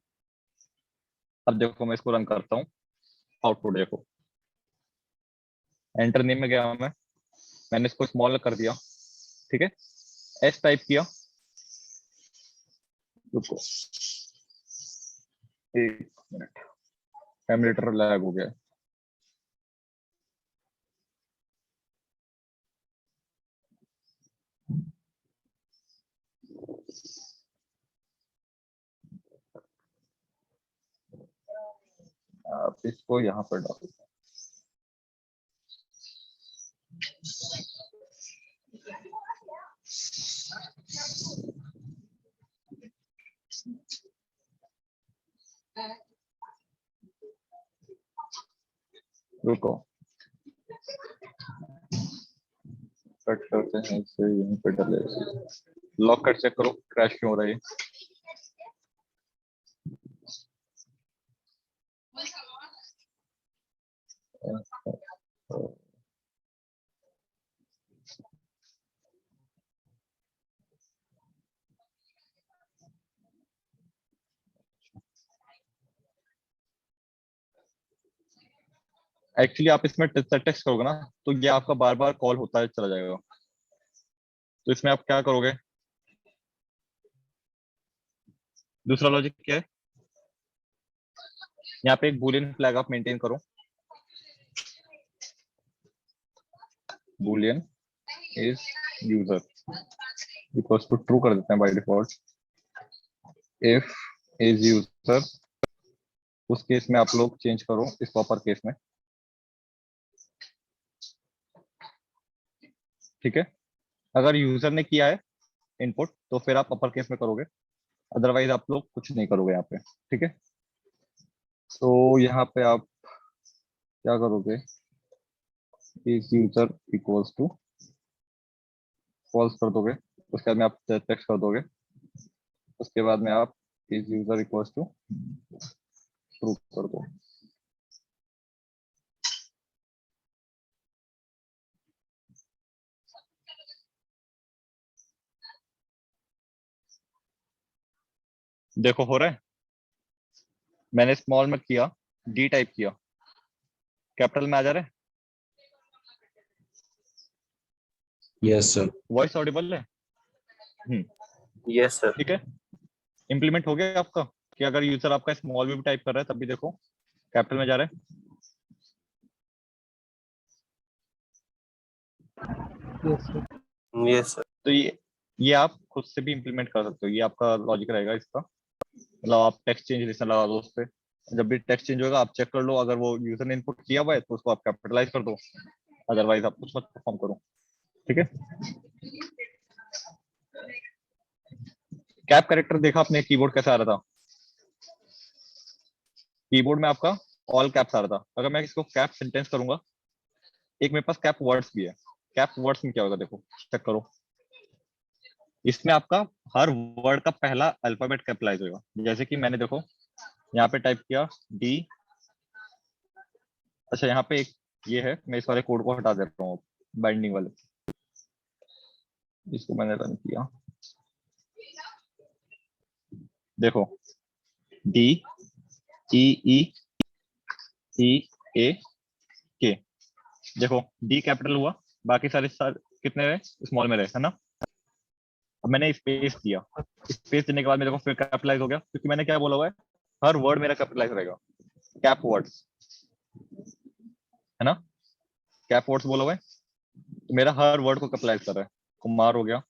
अब देखो मैं इसको रन करता हूँ, आउटपुट देखो, एंटर नेम में गया मैंने इसको स्मॉल कर दिया, ठीक है, एस टाइप किया, रुको 1 मिनट, एमुलेटर लैग हो गया। आप इसको यहाँ पर डालो, रुको कट करते हैं इसे, यहीं पे डाले, लॉक कर चेक करो क्रैश क्यों हो रहा है। एक्चुअली आप इसमें टेक्स्ट करोगे ना, तो ये आपका बार बार कॉल होता है चला जाएगा। तो इसमें आप क्या करोगे, दूसरा लॉजिक क्या है, यहाँ पे एक बूलियन फ्लैग आप मेंटेन करो, boolean is user equals to true कर देते हैं by default. If is user, उस केस में आप लोग चेंज करो इसको अपर केस में, ठीक है। अगर यूजर ने किया है इनपुट तो फिर आप अपर केस में करोगे, अदरवाइज आप लोग कुछ नहीं करोगे यहाँ पे, ठीक है। तो यहाँ पे आप क्या करोगे, is user equals to false कर दोगे, उसके बाद में आप टेक्स्ट कर दोगे, उसके बाद में आप is user equals to true कर दो। देखो हो रहा है, मैंने स्मॉल में किया, डी टाइप किया, कैपिटल में आ जा रहा है, यस सर। वॉइस ऑडिबल है, यस सर। ठीक है। इंप्लीमेंट हो गया आपका, कि अगर यूजर आपका स्मॉल में भी टाइप कर रहा है तब भी देखो कैपिटल में जा रहा है। Yes sir. तो ये आप खुद से भी इंप्लीमेंट कर सकते हो, ये आपका लॉजिक रहेगा इसका। मतलब आप टेक्स्ट चेंज लिस्ट लगा दो उस पे, जब भी टेक्स्ट चेंज होगा आप चेक कर लो, अगर वो यूजर ने इनपुट किया हुआ है तो उसको आप कैपिटलाइज कर दो, अदरवाइज आप कुछ मत परफॉर्म करो, ठीक है। कैप कैरेक्टर देखा आपने कीबोर्ड कैसा आ रहा था, कीबोर्ड में आपका ऑल कैप्स आ रहा था। अगर मैं इसको कैप सेंटेंस करूंगा, एक मेरे पास कैप वर्ड्स भी है, कैप वर्ड्स में क्या होगा देखो, चेक करो, इसमें आपका हर वर्ड का पहला अल्फाबेट कैपिटलाइज होगा। जैसे कि मैंने देखो यहाँ पे टाइप किया डी, अच्छा यहाँ पे एक ये है, मैं इस वाले कोड को हटा देता हूँ, बाइंडिंग वाले, इसको मैंने रन किया, देखो डी ई ई ई ए के, देखो डी कैपिटल हुआ, बाकी सारे कितने रहे, स्मॉल में रहे, है ना। अब मैंने स्पेस दिया, स्पेस देने के बाद मेरे को फिर कैपिटलाइज हो गया, क्योंकि मैंने क्या बोला हुआ है, हर वर्ड मेरा कैपिटलाइज रहेगा, कैप वर्ड्स, है ना, कैप वर्ड्स बोला हुआ है, तो मेरा हर वर्ड को कैपिटलाइज कर रहा है। कुमार हो गया,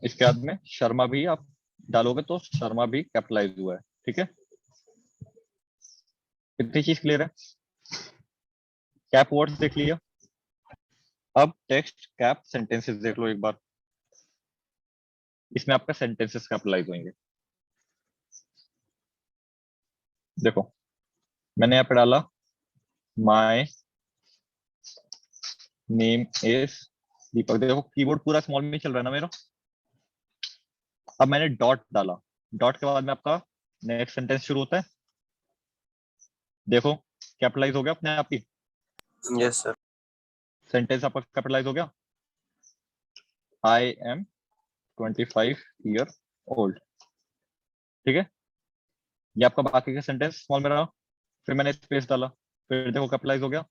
इसके बाद में शर्मा भी आप डालोगे तो शर्मा भी कैपिटलाइज हुआ है, ठीक है। कितनी चीज क्लियर है, कैप वर्ड्स देख लिया, अब टेक्स्ट कैप सेंटेंसेस देख लो एक बार, इसमें आपका सेंटेंसेस कैपिटलाइज होंगे। देखो मैंने यहाँ पे डाला माय नेम इज दीपक, देखो कीबोर्ड पूरा स्मॉल में चल रहा है ना मेरा। अब मैंने डॉट डाला, डॉट के बाद में आपका नेक्स्ट सेंटेंस शुरू होता है। देखो कैपिटलाइज हो गया अपने आप ही, यस सर। सेंटेंस आपका कैपिटलाइज हो गया। आई एम 25 ईयर ओल्ड, ठीक है। ये आपका बाकी का सेंटेंस स्मॉल में रहा, फिर मैंने स्पेस डाला, फिर देखो कैपिटलाइज हो गया।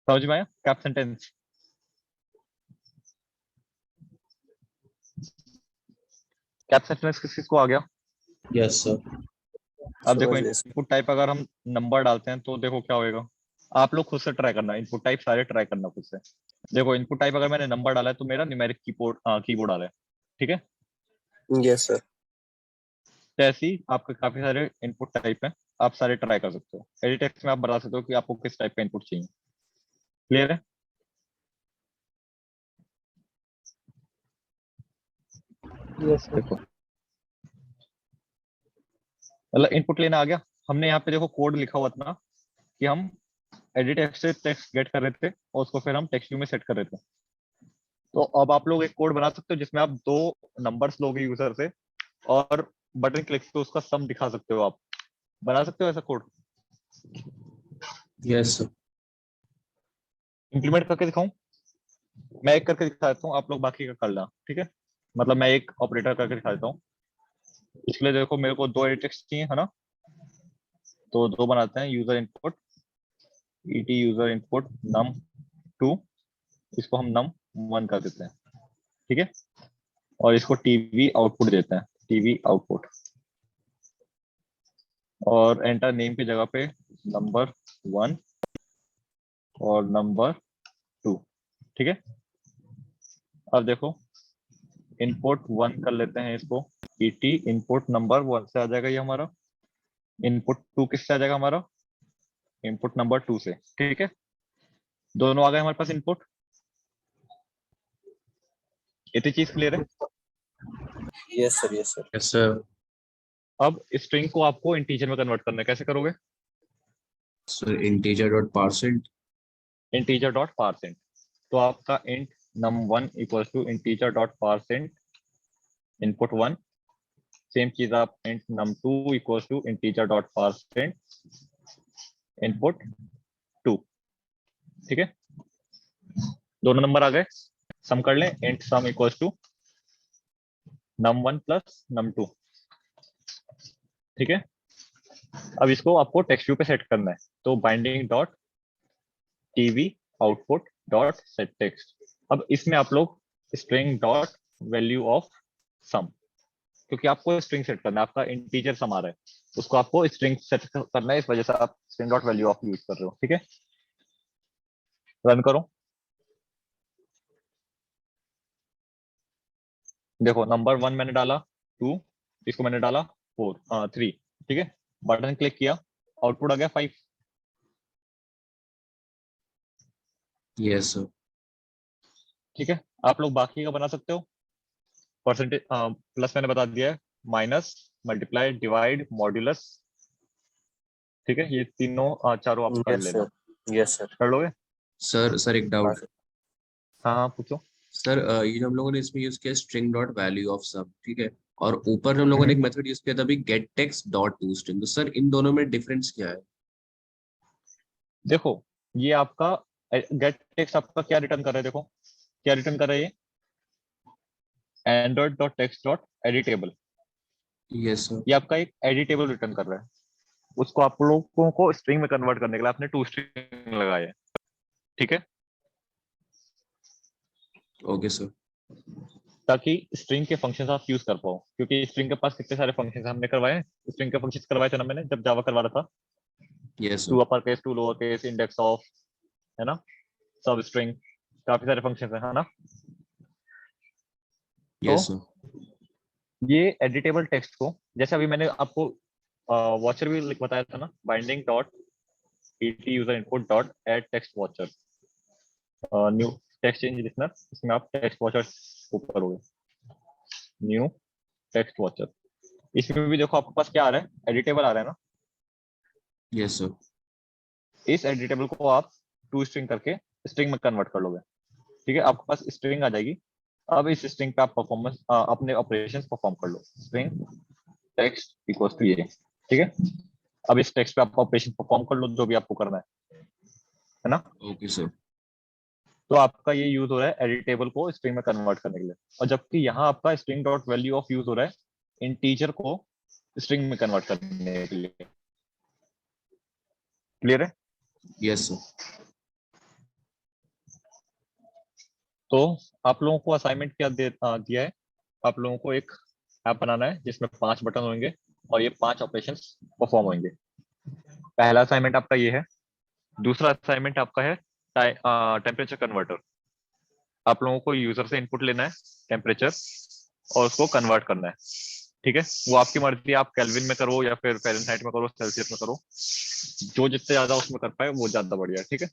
समझ में आया कैप सेंटेंस? कैप सेंटेंस किस किस को आ गया? Yes sir. अब देखो समझ गए सर। इनपुट टाइप अगर हम नंबर डालते हैं तो देखो क्या होएगा। आप लोग खुद से ट्राई करना, इनपुट टाइप सारे ट्राई करना खुद से। देखो इनपुट टाइप अगर मैंने नंबर डाला है तो मेरा न्यूमेरिक कीबोर्ड आ रहा है, ठीक है। Yes sir. तो ऐसे ही आपके काफी सारे इनपुट टाइप हैं, आप सारे ट्राई कर सकते हो। एडिट टेक्स्ट में आप बता सकते हो कि आपको किस टाइप का इनपुट चाहिए। क्लियर है? Yes sir. देखो मतलब इनपुट लेना आ गया। हमने यहाँ पे देखो कोड लिखा हुआ था ना कि हम एडिट टेक्स्ट से टेक्स्ट गेट कर रहे थे और उसको फिर हम टेक्स्ट व्यू में सेट कर रहे थे। तो अब आप लोग एक कोड बना सकते हो जिसमें आप दो नंबर्स लोगे यूजर से और बटन क्लिक से उसका सम दिखा सकते हो। आप बना सकते हो ऐसा कोड? Yes sir. इंप्लीमेंट करके दिखाऊं? मैं एक करके दिखा देता हूँ, आप लोग बाकी का कर लेना, ठीक है। मतलब मैं एक ऑपरेटर करके दिखा देता हूँ। इसके लिए देखो मेरे को दो एडिट टेक्स्ट चाहिए, है ना। तो दो बनाते हैं, user input ET user input num2, इसको हम num1 कर देते हैं, ठीक है। और इसको टीवी आउटपुट देते हैं, टीवी आउटपुट। और एंटर नेम की जगह पे नंबर 1 और नंबर 2, ठीक है। अब देखो इनपुट 1 कर लेते हैं इसको, ईटी इनपुट नंबर 1 से आ जाएगा ये हमारा। इनपुट 2 किससे आ जाएगा हमारा? इनपुट नंबर 2 से, ठीक है। दोनों आ गए हमारे पास इनपुट। इतनी चीज क्लियर है? Yes sir. Yes sir. Yes sir. अब स्ट्रिंग को आपको इंटीजर में कन्वर्ट करना है, कैसे करोगे? Sir integer dot parseInt. Integer dot parseInt. तो आपका int num1 equals to integer dot parseInt input 1। Same चीज आप int num2 equals to integer dot parseInt input 2, ठीक है। दोनों नंबर आ गए, सम कर लें। Int sum equals to num1 plus num2, ठीक है। अब इसको आपको टेक्स्ट व्यू पे सेट करना है, तो binding dot TV output dot set text. अब इसमें आप लोग string dot value of some, क्योंकि आपको स्ट्रिंग सेट करना है, आपका इंटीजर सम आ रहा है, उसको आपको स्ट्रिंग सेट करना है, इस वजह से आप string dot value of use कर रहे हो, ठीक है। रन करो। देखो नंबर 1 मैंने डाला 2, इसको मैंने डाला 3, ठीक है। बटन क्लिक किया, आउटपुट आ गया 5। Yes sir. ठीक है, आप लोग बाकी का बना सकते हो। परसेंटेज प्लस मैंने बता दिया है, माइनस, मल्टीप्लाई, डिवाइड, मॉड्यूलस, ठीक है। ये तीनों चारों आप कर यस लेना। सर। Yes sir. कर लोगे? सर एक डाउट। हाँ हाँ पूछो। सर ये जो हम लोगों ने इसमें यूज किया string dot value of some, ठीक है, और ऊपर हम लोगों ने एक मेथड यूज किया था अभी gate text dot to string, तो सर इन दोनों में डिफरेंस क्या है? देखो ये आपका गेट टेक्स्ट आपका क्या रिटर्न कर रहा है, देखो क्या रिटर्न कर रहा है ये, Android dot text dot editable. Yes sir. ये आपका एक एडिटेबल रिटर्न कर रहा है, उसको आप लोगों को स्ट्रिंग में कन्वर्ट करने के लिए आपने टू स्ट्रिंग लगाया है, ठीक है। Okay sir. ताकि स्ट्रिंग के फंक्शंस आप यूज कर पाओ, क्योंकि स्ट्रिंग के पास कितने सारे फंक्शंस हमने करवाए हैं। स्ट्रिंग के फंक्शंस करवाए थे ना मैंने जब जावा करवा रहा था। Yes to sir. Upper case, to lower case, index of, है ना, सब स्ट्रिंग, काफी सारे फंक्शंस हैं, है ना। यस तो सर। ये एडिटेबल टेक्स्ट को, जैसे अभी मैंने आपको वॉचर भी बताया था ना, binding dot ET user input dot add text watcher, new text change listener, इसमें आप टेक्स्ट वॉचर ऊपर करोगे, न्यू टेक्स्ट वॉचर। इसमें भी देखो आपके पास क्या आ रहा है, एडिटेबल आ रहा है ना। Yes sir. इस एडिटेबल को आप टू स्ट्रिंग करके स्ट्रिंग में कन्वर्ट कर लोगे, ठीक है। आपके पास स्ट्रिंग आ जाएगी, अब इस स्ट्रिंग पे आप परफॉर्मेंस अपने ऑपरेशंस परफॉर्म कर लो। स्ट्रिंग टेक्स्ट इक्वल्स टू ये, ठीक है। अब इस टेक्स्ट पे आप ऑपरेशन परफॉर्म कर लो जो भी आपको करना है ना। Okay sir. तो आपका ये यूज हो रहा है एडिटेबल को स्ट्रिंग में कन्वर्ट करने के लिए, और जबकि यहाँ आपका string dot value of use हो रहा है इंटीजर को स्ट्रिंग में कन्वर्ट करने के लिए। क्लियर है? Yes sir. तो आप लोगों को असाइनमेंट क्या दिया है, आप लोगों को एक ऐप बनाना है जिसमें 5 बटन होंगे और ये 5 ऑपरेशंस परफॉर्म होंगे। पहला असाइनमेंट आपका ये है। दूसरा असाइनमेंट आपका है टेम्परेचर कन्वर्टर। आप लोगों को यूजर से इनपुट लेना है टेम्परेचर और उसको कन्वर्ट करना है, ठीक है। वो आपकी मर्जी है, आप केल्विन में करो या फिर फ़ारेनहाइट में करो, सेल्सियस में करो, जो जितने ज्यादा उसमें कर पाए वो ज्यादा बढ़िया है, ठीक है।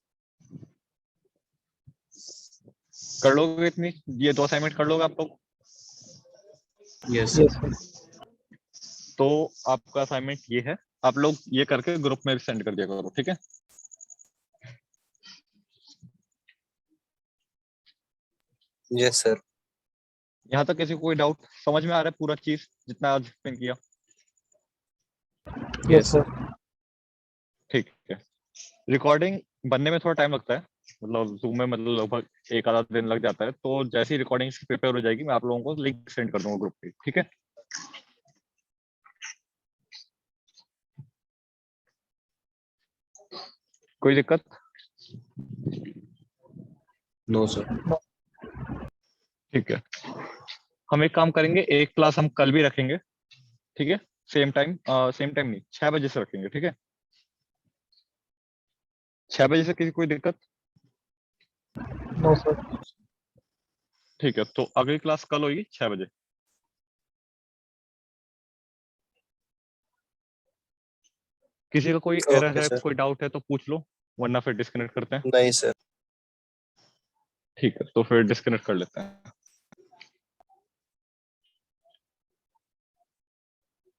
कर लोगे इतनी, ये 2 असाइनमेंट कर लोगे आप लोग? Yes yes sir. सर। तो आपका असाइनमेंट ये है, आप लोग ये करके ग्रुप में सेंड कर दिया करो, ठीक है। Yes sir. यहाँ तक किसी को कोई डाउट समझ में आ रहा है पूरा चीज जितना आज एक्सप्लेन किया? Yes sir. ठीक है। रिकॉर्डिंग बनने में थोड़ा टाइम लगता है, मतलब जूम में मतलब लगभग 1 आधा दिन लग जाता है। तो जैसी रिकॉर्डिंग प्रिपेयर हो जाएगी मैं आप लोगों को लिंक सेंड कर दूंगा ग्रुप पे, ठीक है। कोई दिक्कत? No sir. ठीक है। हम एक काम करेंगे, एक क्लास हम कल भी रखेंगे, ठीक है। सेम टाइम नहीं, 6 बजे से रखेंगे, ठीक है। 6 बजे से किसी कोई दिक्कत? No sir. ठीक है, तो अगली क्लास कल होगी 6 बजे। किसी का कोई एरर ओके है, सर। कोई डाउट है तो पूछ लो, वरना फिर डिस्कनेक्ट करते हैं। नहीं सर। ठीक है, तो फिर डिस्कनेक्ट कर लेते हैं।